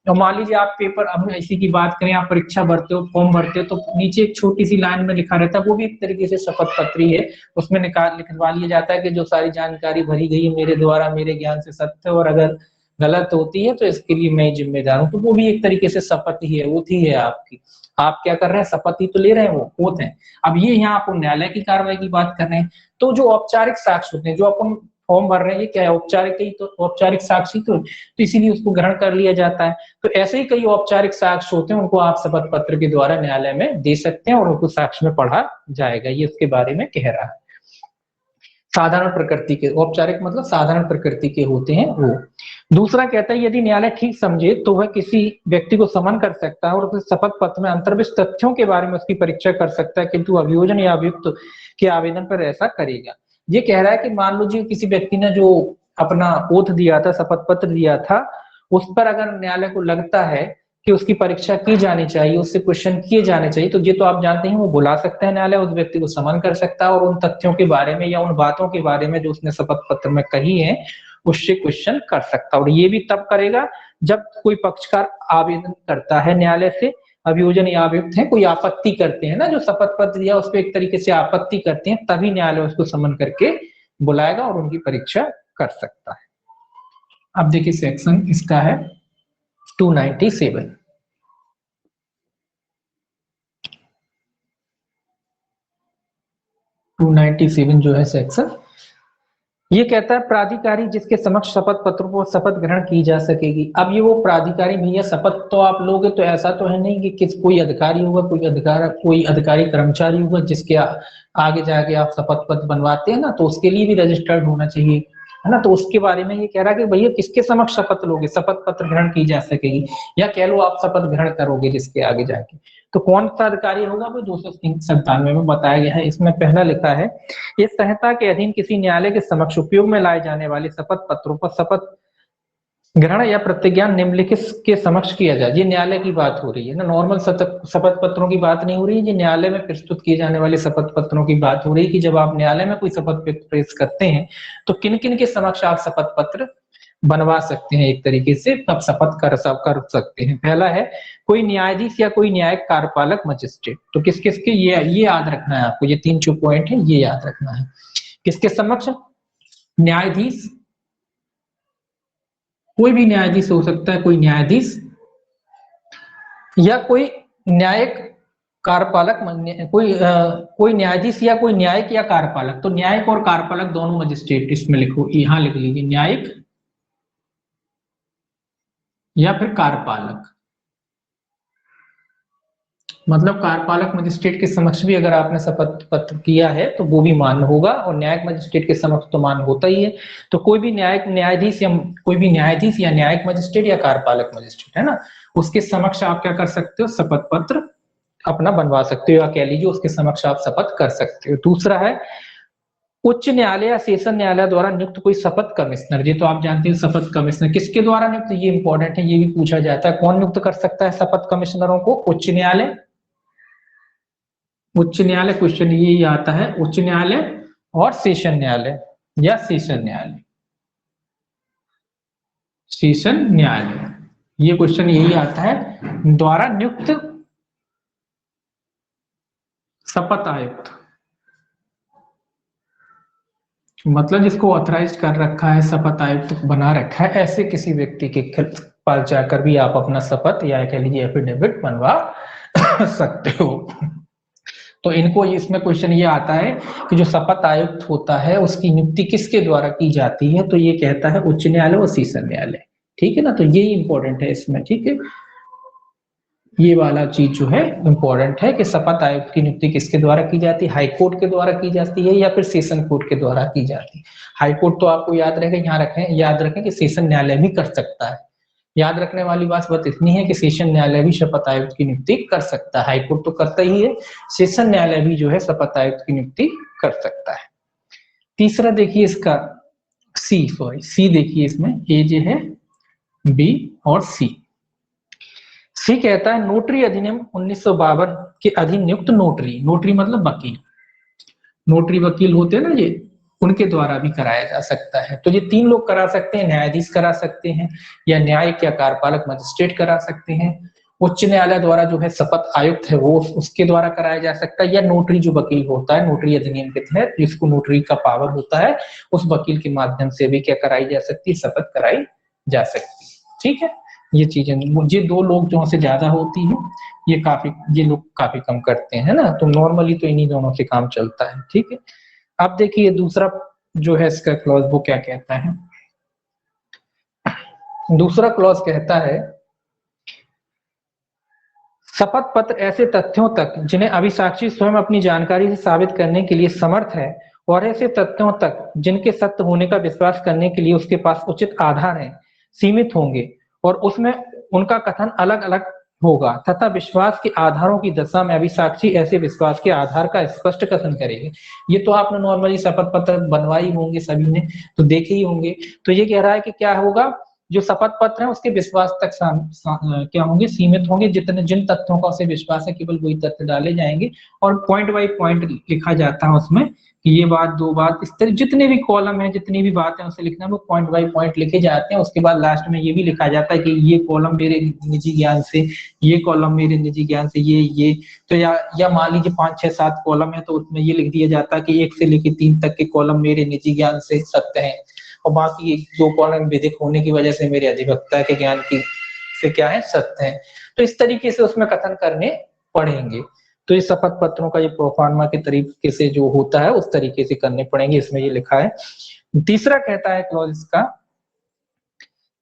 तो मान लीजिए आप पेपर, अब इसी की बात करें, आप परीक्षा भरते हो, फॉर्म भरते हो, तो नीचे एक छोटी सी लाइन में लिखा रहता है, वो भी एक तरीके से शपथ पत्र ही है। उसमें लिखवा लिया जाता है कि जो सारी जानकारी भरी गई है मेरे द्वारा, मेरे ज्ञान से सत्य है, और अगर गलत होती है तो इसके लिए मैं जिम्मेदार हूँ। तो वो भी एक तरीके से शपथ ही है, ओथ ही है आपकी। आप क्या कर रहे हैं, शपथ ही तो ले रहे हैं, वो ओथ है। अब ये यहाँ आप न्यायालय की कार्रवाई की बात कर रहे हैं, तो जो औपचारिक साक्ष्य होते हैं, जो अपन फॉर्म भर रहे हैं, ये क्या है, औपचारिक ही तो, औपचारिक साक्ष्य तो इसीलिए उसको ग्रहण कर लिया जाता है। तो ऐसे ही कई औपचारिक साक्ष्य होते हैं, उनको आप शपथ पत्र के द्वारा न्यायालय में दे सकते हैं और उनको साक्ष्य में पढ़ा जाएगा, ये उसके बारे में कह रहा है। साधारण प्रकृति के, औपचारिक मतलब साधारण प्रकृति के होते हैं वो। दूसरा कहता है यदि न्यायालय ठीक समझे तो वह किसी व्यक्ति को समन कर सकता है और उसे शपथ पत्र में अंतर्विष्ट तथ्यों के बारे में उसकी परीक्षा कर सकता है, किंतु अभियोजन या अभियुक्त के आवेदन पर ऐसा करेगा। ये कह रहा है कि मान लीजिए किसी व्यक्ति ने जो अपना ओथ दिया था, शपथ पत्र दिया था, उस पर अगर न्यायालय को लगता है कि उसकी परीक्षा की जानी चाहिए, उससे क्वेश्चन किए जाने चाहिए, तो ये तो आप जानते हैं वो बुला सकते हैं न्यायालय, उस व्यक्ति को समन कर सकता है और उन तथ्यों के बारे में या उन बातों के बारे में जो उसने शपथ पत्र में कही है उससे क्वेश्चन कर सकता है। और ये भी तब करेगा जब कोई पक्षकार आवेदन करता है न्यायालय से, अभियोजन या अभियुक्त है कोई आपत्ति करते हैं ना, जो शपथ पत्र दिया उस पर एक तरीके से आपत्ति करते हैं, तभी न्यायालय उसको समन करके बुलाएगा और उनकी परीक्षा कर सकता है। अब देखिए सेक्शन इसका है 297। 297 जो है सेक्शन, ये कहता है प्राधिकारी जिसके समक्ष शपथ पत्र को शपथ ग्रहण की जा सकेगी। अब ये वो प्राधिकारी भैया शपथ तो आप लोगे तो ऐसा तो है नहीं कि कोई अधिकारी होगा, कोई अधिकारी कर्मचारी होगा जिसके आगे जाके आप शपथ पत्र बनवाते हैं ना, तो उसके लिए भी रजिस्टर्ड होना चाहिए, है ना। तो उसके बारे में ये कह रहा है कि भैया किसके समक्ष शपथ लोगे, शपथ पत्र ग्रहण की जा सकेगी, या कह लो आप शपथ ग्रहण करोगे जिसके आगे जाके, तो कौन सा अधिकारी होगा वो 297 में बताया गया है। इसमें पहला लिखा है, इस संहिता के अधीन किसी न्यायालय के समक्ष उपयोग में लाए जाने वाले शपथ पत्रों पर शपथ ग्रहण या प्रतिज्ञान निम्नलिखित के समक्ष किया जाए। ये न्यायालय की बात हो रही है ना, नॉर्मल शपथ पत्रों की बात नहीं हो रही है, ये न्यायालय में प्रस्तुत किए जाने वाले शपथ पत्रों की बात हो रही है कि जब आप न्यायालय में कोई शपथ पत्र पेश करते हैं तो किन किन के समक्ष आप शपथ पत्र बनवा सकते हैं, एक तरीके से तब शपथ कर सकते हैं। पहला है कोई न्यायाधीश या कोई न्यायिक कार्यपालक मजिस्ट्रेट, तो किस किस के ये याद रखना है आपको, ये 3 जो पॉइंट है ये याद रखना है। किसके समक्ष, न्यायाधीश, कोई भी न्यायाधीश हो सकता है, कोई न्यायाधीश या कोई न्यायिक कार्यपालक, कोई न्यायाधीश या कोई न्यायिक या कार्यपालक, तो न्यायिक और कार्यपालक दोनों मजिस्ट्रेट इसमें लिखो, यहां लिख लीजिए न्यायिक या फिर कार्यपालक, मतलब कार्यपालक मजिस्ट्रेट के समक्ष भी अगर आपने शपथ पत्र किया है तो वो भी मान्य होगा, और न्यायिक मजिस्ट्रेट के समक्ष तो मान्य होता ही है। तो कोई भी न्यायाधीश या न्यायिक मजिस्ट्रेट या कार्यपालक मजिस्ट्रेट, है ना, उसके समक्ष आप क्या कर सकते हो, शपथ पत्र अपना बनवा सकते हो, या कह लीजिए उसके समक्ष आप शपथ कर सकते हो। दूसरा है उच्च न्यायालय या सेशन न्यायालय द्वारा नियुक्त कोई शपथ कमिश्नर, ये तो आप जानते हैं शपथ कमिश्नर किसके द्वारा नियुक्त, ये इंपॉर्टेंट है, ये भी पूछा जाता है, कौन नियुक्त कर सकता है शपथ कमिश्नरों को, उच्च न्यायालय। उच्च न्यायालय क्वेश्चन यही आता है, उच्च न्यायालय और सेशन न्यायालय या सेशन न्यायालय, सेशन न्यायालय, ये क्वेश्चन यही आता है, द्वारा नियुक्त शपथ आयुक्त, मतलब जिसको ऑथराइज कर रखा है, शपथ आयुक्त बना रखा है, ऐसे किसी व्यक्ति के पास जाकर भी आप अपना शपथ या कह लीजिए एफिडेविट बनवा सकते हो। तो इनको इसमें क्वेश्चन ये आता है कि जो शपथ आयुक्त होता है उसकी नियुक्ति किसके द्वारा की जाती है, तो ये कहता है उच्च न्यायालय और सेशन न्यायालय, ठीक है ना। तो ये इंपॉर्टेंट है इसमें, ठीक है, ये वाला चीज जो है इंपॉर्टेंट है कि शपथ आयुक्त की नियुक्ति किसके द्वारा की जाती है, हाई कोर्ट के द्वारा की जाती है या फिर सेशन कोर्ट के द्वारा की जाती है। हाई कोर्ट तो आपको याद रहेगा, यहाँ याद रखें कि सेशन न्यायालय भी कर सकता है, याद रखने वाली बात इतनी है कि सेशन न्यायालय भी शपथ आयुक्त की नियुक्ति कर सकता है, हाईकोर्ट तो करता ही है, सेशन न्यायालय भी जो है शपथ आयुक्त की नियुक्ति कर सकता है। तीसरा देखिए इसका सी देखिए इसमें ए जो है बी और सी कहता है नोटरी अधिनियम 1952 के अधीन नियुक्त नोटरी मतलब वकील, नोटरी वकील होते हैं ना, ये उनके द्वारा भी कराया जा सकता है। तो ये 3 लोग करा सकते हैं, न्यायाधीश करा सकते हैं या न्यायिक या कार्यपालक मजिस्ट्रेट करा सकते हैं। उच्च न्यायालय द्वारा जो है शपथ आयुक्त है वो उसके द्वारा कराया जा सकता है, या नोटरी जो वकील होता है नोटरी अधिनियम के तहत जिसको नोटरी का पावर होता है उस वकील के माध्यम से भी क्या कराई जा सकती है, शपथ कराई जा सकती है, ठीक है। ये चीजें ये 2 लोग जो से ज्यादा होती है, ये लोग काफी कम करते हैं ना, तो नॉर्मली तो इन्हीं दोनों से काम चलता है, ठीक है। अब देखिए दूसरा जो है इसका क्लॉज वो क्या कहता है, दूसरा क्लॉज कहता है शपथ पत्र ऐसे तथ्यों तक जिन्हें अभिसाक्षी स्वयं अपनी जानकारी से साबित करने के लिए समर्थ है और ऐसे तथ्यों तक जिनके सत्य होने का विश्वास करने के लिए उसके पास उचित आधार है सीमित होंगे और उसमें उनका कथन अलग अलग होगा तथा विश्वास के आधारों की दशा में अभिसाक्षी ऐसे विश्वास के आधार का स्पष्ट कथन करेंगे। ये तो आपने नॉर्मली शपथ पत्र बनवाई होंगे, सभी ने तो देखे ही होंगे। तो ये कह रहा है कि क्या होगा जो शपथ पत्र है उसके विश्वास तक क्या होंगे, सीमित होंगे। जितने जिन तथ्यों का उसे विश्वास है केवल वही तथ्य डाले जाएंगे, और पॉइंट बाय पॉइंट लिखा जाता है उसमें कि ये बात, दो बात, इस तरह जितने भी कॉलम है, जितनी भी बात है उसे लिखना है, वो पॉइंट बाय पॉइंट लिखे जाते हैं। उसके बाद लास्ट में ये भी लिखा जाता है कि ये कॉलम मेरे निजी ज्ञान से, ये कॉलम मेरे निजी ज्ञान से, ये तो या मान लीजिए 5 6 7 कॉलम है तो उसमें ये लिख दिया जाता है कि 1 से लेकर 3 तक के कॉलम मेरे निजी ज्ञान से सत्य हैं, और बाकी 2 कॉलम विधिक होने की वजह से मेरे अधिवक्ता के ज्ञान की से क्या है, सत्य है। तो इस तरीके से उसमें कथन करने पड़ेंगे। तो ये शपथ पत्रों का ये प्रोफार्मा के तरीके से जो होता है उस तरीके से करने पड़ेंगे, इसमें ये लिखा है। तीसरा कहता है क्लॉज इसका,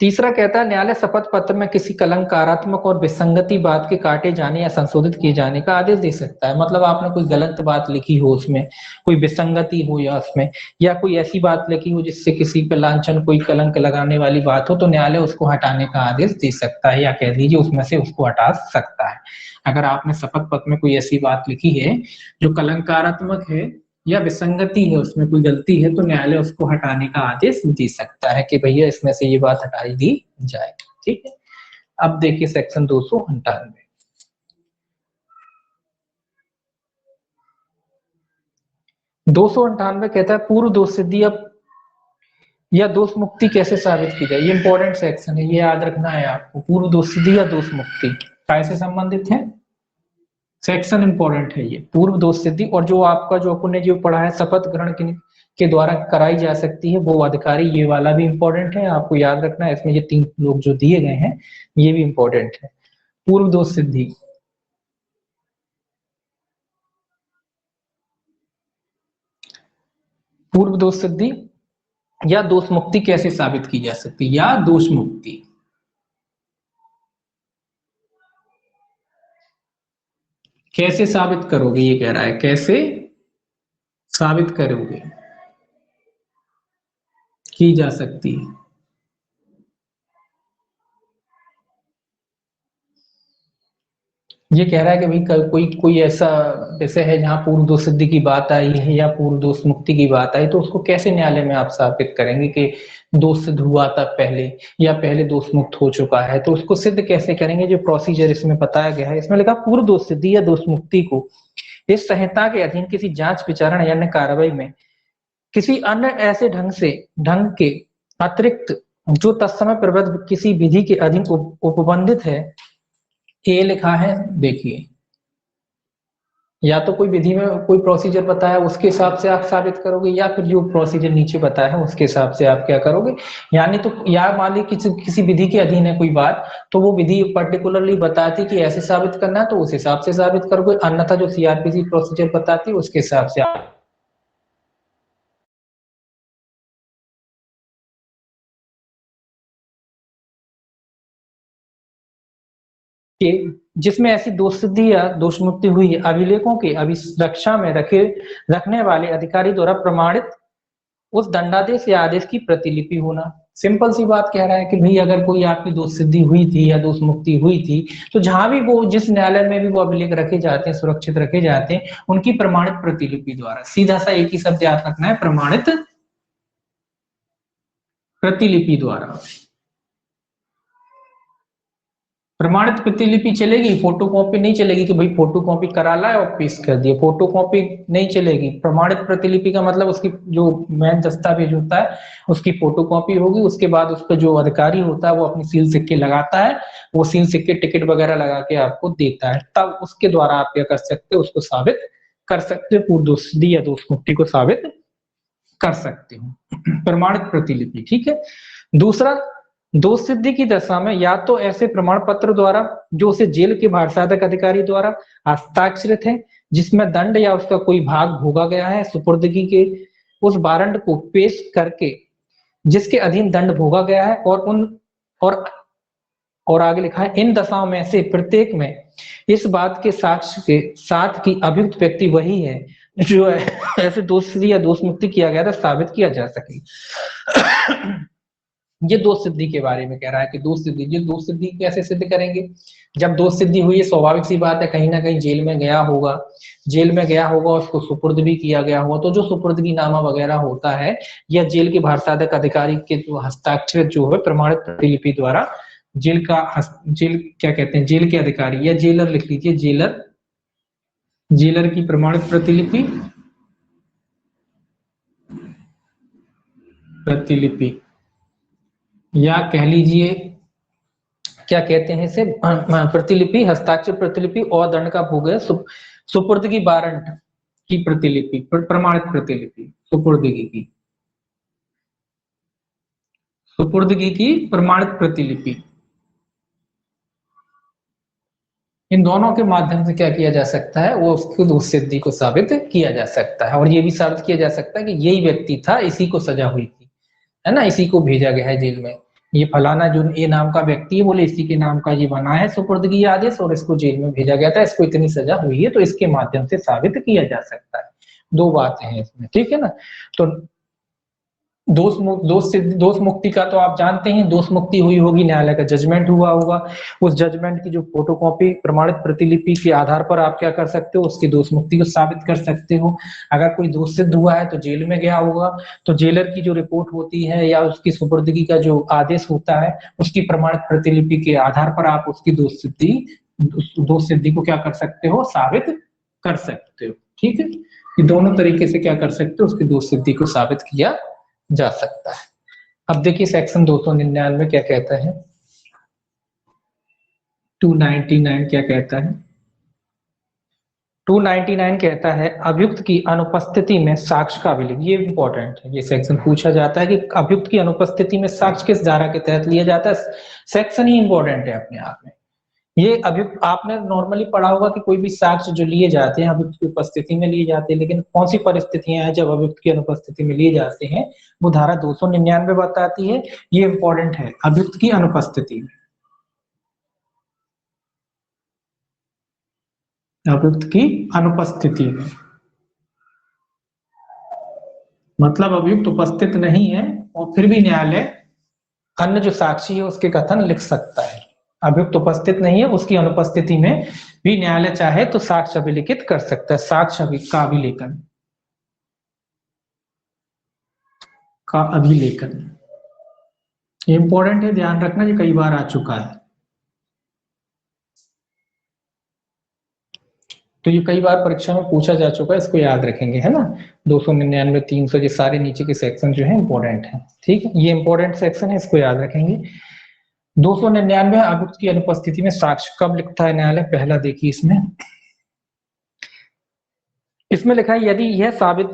तीसरा कहता है न्यायालय शपथ पत्र में किसी कलंकारात्मक और विसंगति बात के काटे जाने या संशोधित किए जाने का आदेश दे सकता है। मतलब आपने कोई गलत बात लिखी हो, उसमें कोई विसंगति हो या उसमें, या कोई ऐसी बात लिखी हो जिससे किसी पे लांछन, कोई कलंक लगाने वाली बात हो, तो न्यायालय उसको हटाने का आदेश दे सकता है, या कह दीजिए उसमें से उसको हटा सकता है। अगर आपने शपथ पत्र में कोई ऐसी बात लिखी है जो कलंकारात्मक है या विसंगति है, उसमें कोई गलती है, तो न्यायालय उसको हटाने का आदेश दे सकता है कि भैया इसमें से ये बात हटाई दी जाए। ठीक है, अब देखिए सेक्शन 298। कहता है पूर्व दोष सिद्धि या दोष मुक्ति कैसे साबित की जाए। ये इंपॉर्टेंट सेक्शन है, ये याद रखना है आपको। पूर्व दोष सिद्धि या दोष मुक्ति कैसे संबंधित है, सेक्शन इंपॉर्टेंट है ये, पूर्व दोष सिद्धि। और जो आपका जो अपन ने जो पढ़ा है शपथ ग्रहण के द्वारा कराई जा सकती है वो अधिकारी, ये वाला भी इंपॉर्टेंट है, आपको याद रखना है। इसमें ये 3 लोग जो दिए गए हैं ये भी इंपॉर्टेंट है। पूर्व दोष सिद्धि, पूर्व दोष सिद्धि या दोष मुक्ति कैसे साबित की जा सकती है, या दोष मुक्ति कैसे साबित करोगे, ये कह रहा है कैसे साबित करोगे, की जा सकती है। ये कह रहा है कि भाई कोई कोई ऐसा विषय है जहां पूर्व दोष सिद्धि की बात आई है या पूर्व दोष मुक्ति की बात आई, तो उसको कैसे न्यायालय में आप साबित करेंगे कि दोष सिद्ध हुआ था पहले या पहले दोष मुक्त हो चुका है, तो उसको सिद्ध कैसे करेंगे। जो प्रोसीजर इसमें बताया गया है, इसमें लिखा पूर्व दोष सिद्धि या दोष मुक्ति को इस संहिता के अधीन किसी जांच विचारण या अन्य कार्रवाई में किसी अन्य ऐसे ढंग के अतिरिक्त जो तत्समय प्रबद्ध किसी विधि के अधीन उपबंधित है, ये लिखा है देखिए, या तो कोई विधि में कोई प्रोसीजर बताया उसके हिसाब से आप साबित करोगे, या फिर जो प्रोसीजर नीचे बताया है उसके हिसाब से आप क्या करोगे। यानी तो या मान ली किसी विधि के अधीन है कोई बात, तो वो विधि पर्टिकुलरली बताती कि ऐसे साबित करना है तो उस हिसाब से साबित करोगे, अन्यथा जो सीआरपीसी प्रोसीजर बताती है उसके हिसाब से आप के जिसमें ऐसी दोष सिद्धि या दोष मुक्ति हुई है, अभिलेखों के अभिरक्षा में रखने वाले अधिकारी द्वारा प्रमाणित उस दंडादेश या आदेश की प्रतिलिपि होना। सिंपल सी बात कह रहा है कि भाई अगर कोई आपकी दोष सिद्धि हुई थी या दोष मुक्ति हुई थी, तो जहां भी वो जिस न्यायालय में भी वो अभिलेख रखे जाते हैं, सुरक्षित रखे जाते हैं, उनकी प्रमाणित प्रतिलिपि द्वारा, सीधा सा एक ही शब्द याद रखना है, प्रमाणित प्रतिलिपि द्वारा। प्रमाणित प्रतिलिपि चलेगी, फोटोकॉपी नहीं चलेगी कि भाई फोटोकॉपी करा लाए और पेश कर दिए, फोटोकॉपी नहीं चलेगी। प्रमाणित प्रतिलिपि का मतलब उसकी जो मेन दस्तावेज होता है उसकी फोटोकॉपी होगी, उसके बाद उस पर जो अधिकारी होता है वो अपनी सील सिक्के लगाता है, वो सील सिक्के टिकट वगैरह लगा के आपको देता है, तब उसके द्वारा आप क्या कर सकते हो, उसको साबित कर सकते हो, पूर्व दोष सिद्धि या दोष मुक्ति को साबित कर सकते हो, प्रमाणित प्रतिलिपि। ठीक है। दूसरा, दोष सिद्धि की दशा में या तो ऐसे प्रमाण पत्र द्वारा जो उसे जेल के भारसाधक अधिकारी द्वारा हस्ताक्षरित है, जिसमें दंड या उसका कोई भाग भोगा गया है, सुपुर्दगी के उस वारंट को पेश करके जिसके अधीन दंड भोगा गया है, और आगे लिखा है इन दशाओं में से प्रत्येक में इस बात के साक्ष्य के साथ कि अभियुक्त व्यक्ति वही है जो ऐसे दोष सिद्धि या दोष मुक्ति किया गया था साबित किया जा सके। ये दोष सिद्धि के बारे में कह रहा है कि दोष सिद्धि, ये दोष सिद्धि कैसे सिद्ध करेंगे? जब दोष सिद्धि हुई, स्वाभाविक सी बात है कहीं ना कहीं जेल में गया होगा, जेल में गया होगा, उसको सुपुर्द भी किया गया होगा, तो जो सुपुर्दगी नामा वगैरह होता है या जेल के भारसाधक अधिकारी के हस्ताक्षर जो है प्रमाणित प्रतिलिपि द्वारा जेल क्या कहते हैं, जेल के अधिकारी या जेलर, लिख लीजिए जेलर, जेलर की प्रमाणित प्रतिलिपि या कह लीजिए क्या कहते हैं इसे, प्रतिलिपि, हस्ताक्षर प्रतिलिपि और दंड का भोग है, सुपुर्दगी वारंट की प्रतिलिपि, प्रमाणित प्रतिलिपि, सुपुर्दगी की प्रमाणित प्रतिलिपि, इन दोनों के माध्यम से क्या किया जा सकता है, वो उसकी दोष सिद्धि को साबित किया जा सकता है। और ये भी साबित किया जा सकता है कि यही व्यक्ति था, इसी को सजा हुई थी, है ना, इसी को भेजा गया है जेल में, ये फलाना जो ये नाम का व्यक्ति है, बोले इसी के नाम का ये बना है सुपुर्दगी आदेश और इसको जेल में भेजा गया था, इसको इतनी सजा हुई है, तो इसके माध्यम से साबित किया जा सकता है। दो बातें हैं इसमें, ठीक है ना। तो दोष मुक्ति का तो आप जानते हैं, दोष मुक्ति हुई होगी, न्यायालय का जजमेंट हुआ होगा, उस जजमेंट की जो फोटोकॉपी प्रमाणित प्रतिलिपि के आधार पर आप क्या कर सकते हो, उसकी दोष मुक्ति को साबित कर सकते हो। अगर कोई दोष सिद्ध हुआ है तो जेल में गया होगा, तो जेलर की जो रिपोर्ट होती है या उसकी सुपुर्दगी का जो आदेश होता है, उसकी प्रमाणित प्रतिलिपि के आधार पर आप उसकी दोष सिद्धि को क्या कर सकते हो, साबित कर सकते हो। ठीक है, ये दोनों तरीके से क्या कर सकते हो, उसकी दोष सिद्धि को साबित किया जा सकता है। अब देखिए सेक्शन 299 क्या कहता है, 299 क्या कहता है, 299 कहता है अभियुक्त की अनुपस्थिति में साक्ष्य का अभिलेख। ये इंपॉर्टेंट है, ये सेक्शन पूछा जाता है कि अभियुक्त की अनुपस्थिति में साक्ष्य किस धारा के तहत लिया जाता है। सेक्शन ही इंपॉर्टेंट है अपने आप में। ये अभियुक्त, आपने नॉर्मली पढ़ा होगा कि कोई भी साक्ष्य जो लिए जाते हैं अभियुक्त की उपस्थिति में लिए जाते हैं, लेकिन कौन सी परिस्थितियां हैं जब अभियुक्त की अनुपस्थिति में लिए जाते हैं, वो धारा 299 बताती है। ये इंपॉर्टेंट है, अभियुक्त की अनुपस्थिति में, अभियुक्त की अनुपस्थिति में मतलब अभियुक्त उपस्थित नहीं है और फिर भी न्यायालय अन्य जो साक्षी है उसके कथन लिख सकता है। अभियुक्त उपस्थित नहीं है, उसकी अनुपस्थिति में भी न्यायालय चाहे तो साक्ष्य अभिलिखित कर सकता है। साक्ष्य का अभिलेखन, इंपॉर्टेंट है, ध्यान रखना, ये कई बार आ चुका है। तो ये कई बार परीक्षा में पूछा जा चुका है, इसको याद रखेंगे, है ना। 299, 300, ये सारे नीचे के सेक्शन जो है इंपॉर्टेंट है। ठीक है, ये इंपॉर्टेंट सेक्शन है, इसको याद रखेंगे। 299 अभियुक्त की अनुपस्थिति में साक्ष्य कब लिखता है न्यायालय, पहला देखिए इसमें लिखा है यदि यह साबित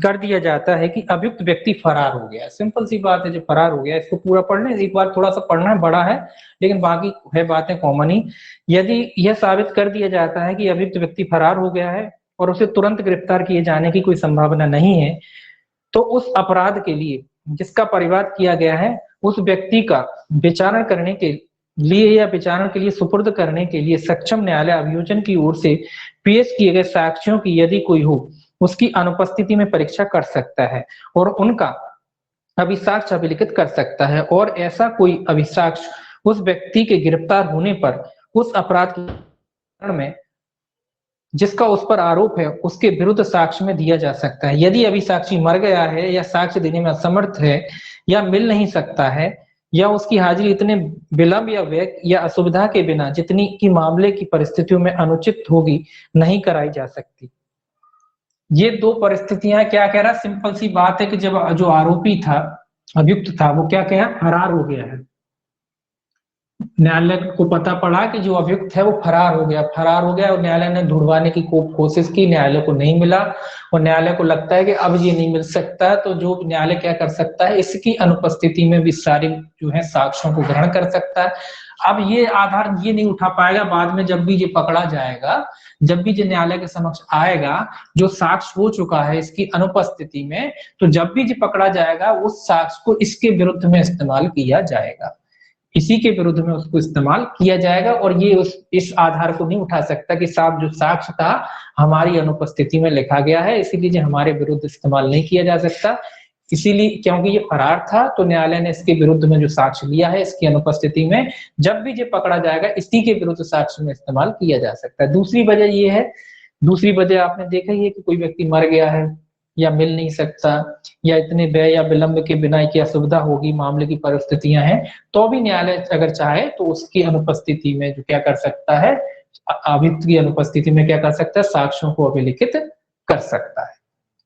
कर दिया जाता है कि अभियुक्त व्यक्ति फरार हो गया। सिंपल सी बात है, जो फरार हो गया, इसको पूरा पढ़ना, एक बार थोड़ा सा पढ़ना है, बड़ा है लेकिन बाकी है बातें कॉमन ही। यदि यह साबित कर दिया जाता है कि अभियुक्त व्यक्ति फरार हो गया है और उसे तुरंत गिरफ्तार किए जाने की कोई संभावना नहीं है, तो उस अपराध के लिए जिसका परिवाद किया गया है उस व्यक्ति का विचारण करने के लिए या विचारण के लिए सुपुर्द करने के लिए सक्षम न्यायालय अभियोजन की ओर से पेश किए गए साक्ष्यों की यदि कोई हो उसकी अनुपस्थिति में परीक्षा कर सकता है और उनका अभिसाक्ष्य अभिलिखित कर सकता है, और ऐसा कोई अभिसाक्ष्य उस व्यक्ति के गिरफ्तार होने पर उस अपराध में जिसका उस पर आरोप है उसके विरुद्ध साक्ष्य में दिया जा सकता है। यदि अभिसाक्षी मर गया है या साक्ष्य देने में असमर्थ है या मिल नहीं सकता है या उसकी हाजिरी इतने विलंब या व्यय या असुविधा के बिना जितनी की मामले की परिस्थितियों में अनुचित होगी नहीं कराई जा सकती। ये दो परिस्थितियां क्या कह रहा है, सिंपल सी बात है कि जब जो आरोपी था, अभियुक्त था, वो क्या कहा, फरार हो गया है। न्यायालय को पता पड़ा कि जो अभियुक्त है वो फरार हो गया और न्यायालय ने ढूंढवाने की कोशिश की, न्यायालय को नहीं मिला और न्यायालय को लगता है कि अब ये नहीं मिल सकता, तो जो न्यायालय क्या कर सकता है, इसकी अनुपस्थिति में भी सारे जो है साक्ष्यों को ग्रहण कर सकता है। अब ये आधार ये नहीं उठा पाएगा, बाद में जब भी ये पकड़ा जाएगा, जब भी ये न्यायालय के समक्ष आएगा, जो साक्ष्य हो चुका है इसकी अनुपस्थिति में, तो जब भी ये पकड़ा जाएगा उस साक्ष्य को इसके विरुद्ध में इस्तेमाल किया जाएगा, इसी के विरुद्ध में उसको इस्तेमाल किया जाएगा। और ये इस आधार को नहीं उठा सकता कि साहब जो साक्ष्य था हमारी अनुपस्थिति में लिखा गया है, इसीलिए हमारे विरुद्ध इस्तेमाल नहीं किया जा सकता। इसीलिए क्योंकि ये फरार था तो न्यायालय ने इसके विरुद्ध में जो साक्ष्य लिया है इसकी अनुपस्थिति में जब भी ये पकड़ा जाएगा इसी के विरुद्ध साक्ष्य में इस्तेमाल किया जा सकता है। दूसरी वजह ये है, दूसरी वजह आपने देखा ही है कि कोई व्यक्ति मर गया है या मिल नहीं सकता या इतने व्यय या विलंब के बिना की असुविधा होगी, मामले की परिस्थितियां हैं, तो भी न्यायालय अगर चाहे तो उसकी अनुपस्थिति में जो क्या कर सकता है, अभियुक्त की अनुपस्थिति में क्या कर सकता है, साक्ष्यों को अभिलिखित कर सकता है।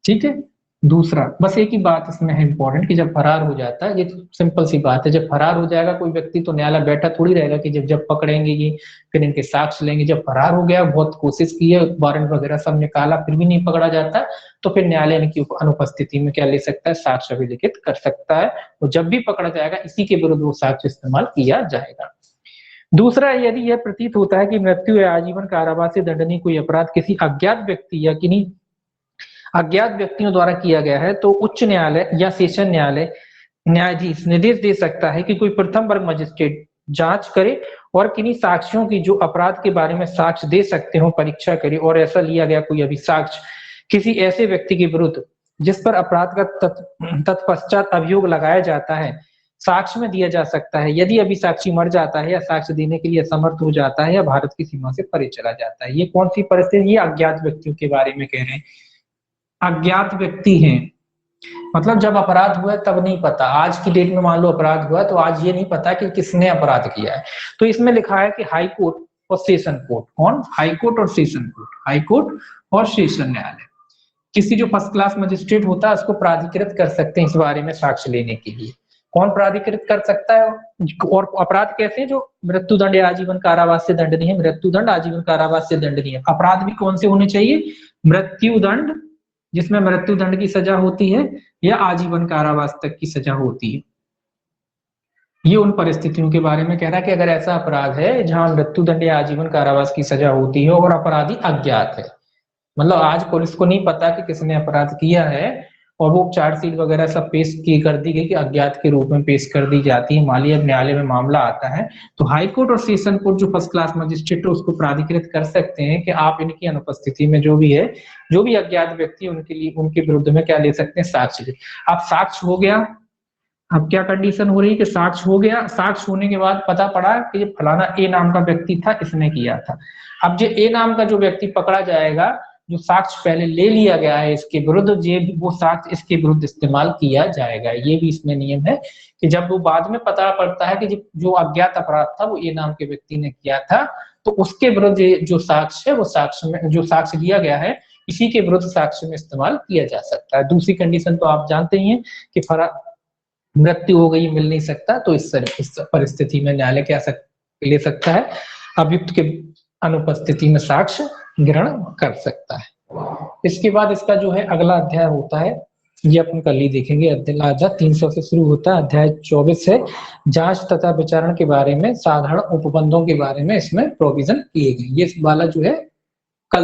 ठीक है। दूसरा बस एक ही बात इसमें है इंपॉर्टेंट कि जब फरार हो जाता है, ये तो सिंपल सी बात है, जब फरार हो जाएगा कोई व्यक्ति तो न्यायालय बैठा थोड़ी रहेगा कि जब पकड़ेंगे ये फिर इनके साक्ष्य लेंगे। जब फरार हो गया, बहुत कोशिश की है, वारंट वगैरह सब निकाला, फिर भी नहीं पकड़ा जाता, तो फिर न्यायालय इनकी अनुपस्थिति में क्या ले सकता है, साक्ष्य अभिलिखित कर सकता है। तो जब भी पकड़ा जाएगा इसी के विरुद्ध वो साक्ष्य इस्तेमाल किया जाएगा। दूसरा, यदि यह प्रतीत होता है कि मृत्यु या आजीवन कारावास से दंडनीय कोई अपराध किसी अज्ञात व्यक्ति या किन्हीं अज्ञात व्यक्तियों द्वारा किया गया है तो उच्च न्यायालय या सेशन न्यायालय न्यायाधीश निर्देश दे सकता है कि कोई प्रथम वर्ग मजिस्ट्रेट जांच करे और किन्हीं साक्ष्यों की जो अपराध के बारे में साक्ष्य दे सकते हो परीक्षा करे, और ऐसा लिया गया कोई अभी साक्ष्य किसी ऐसे व्यक्ति के विरुद्ध जिस पर अपराध का तत्पश्चात अभियोग लगाया जाता है साक्ष्य में दिया जा सकता है, यदि अभी साक्षी मर जाता है या साक्ष्य देने के लिए असमर्थ हो जाता है या भारत की सीमा से परे चला जाता है। ये कौन सी परिस्थिति, ये अज्ञात व्यक्तियों के बारे में कह रहे हैं। अज्ञात व्यक्ति हैं मतलब जब अपराध हुआ तब नहीं पता, आज की डेट में मान लो अपराध हुआ तो आज ये नहीं पता कि किसने अपराध किया है। तो इसमें लिखा है कि हाई कोर्ट और सेशन कोर्ट, कौन, हाई कोर्ट और सेशन कोर्ट, हाई कोर्ट और सेशन न्यायालय किसी जो फर्स्ट क्लास मजिस्ट्रेट होता है उसको प्राधिकृत कर सकते हैं इस बारे में साक्ष्य लेने के लिए। कौन प्राधिकृत कर सकता है, और अपराध कैसे हैं, जो मृत्युदंड या आजीवन कारावास से दंडनीय है, मृत्युदंड आजीवन कारावास से दंडनीय है। अपराध भी कौन से होने चाहिए, मृत्युदंड जिसमें मृत्युदंड की सजा होती है या आजीवन कारावास तक की सजा होती है। ये उन परिस्थितियों के बारे में कह रहा है कि अगर ऐसा अपराध है जहां मृत्युदंड या आजीवन कारावास की सजा होती है और अपराधी अज्ञात है, मतलब आज पुलिस को नहीं पता कि किसने अपराध किया है और वो चार्जशीट वगैरह सब पेश की कर दी गई कि अज्ञात के रूप में पेश कर दी जाती है, मालिक न्यायालय में मामला आता है तो हाई कोर्ट और सेशन कोर्ट जो फर्स्ट क्लास मजिस्ट्रेट है उसको प्राधिकृत कर सकते हैं कि आप इनकी अनुपस्थिति में जो भी है, जो भी अज्ञात व्यक्ति उनके लिए उनके विरुद्ध में क्या ले सकते हैं, साक्ष्य। अब साक्ष्य हो गया, अब क्या कंडीशन हो रही है कि साक्ष्य हो गया, साक्ष्य होने के बाद पता पड़ा कि ये फलाना ए नाम का व्यक्ति था, इसने किया था। अब जो ए नाम का जो व्यक्ति पकड़ा जाएगा, जो साक्ष्य पहले ले लिया गया है इसके विरुद्ध, ये वो साक्ष्य इसके विरुद्ध इस्तेमाल किया जाएगा। ये भी इसमें नियम है कि जब वो बाद में पता पड़ता है कि जो अज्ञात अपराध था वो ए नाम के व्यक्ति ने किया था, तो उसके विरुद्ध जो साक्ष्य है वो साक्ष्य में जो साक्ष्य लिया गया है इसी के विरुद्ध साक्ष्य में इस्तेमाल किया जा सकता है। दूसरी कंडीशन तो आप जानते ही हैं कि मृत्यु हो गई, मिल नहीं सकता, तो इस परिस्थिति में न्यायालय क्या ले सकता है, अभियुक्त के अनुपस्थिति में साक्ष्य ग्रहण कर सकता है। इसके बाद इसका जो है अगला अध्याय होता है, ये अपन कल ही देखेंगे। अध्याय 300 से शुरू होता है, अध्याय 24 है जांच तथा विचारण के बारे में, साधारण उपबंधों के बारे में इसमें प्रोविजन किए गए। ये वाला जो है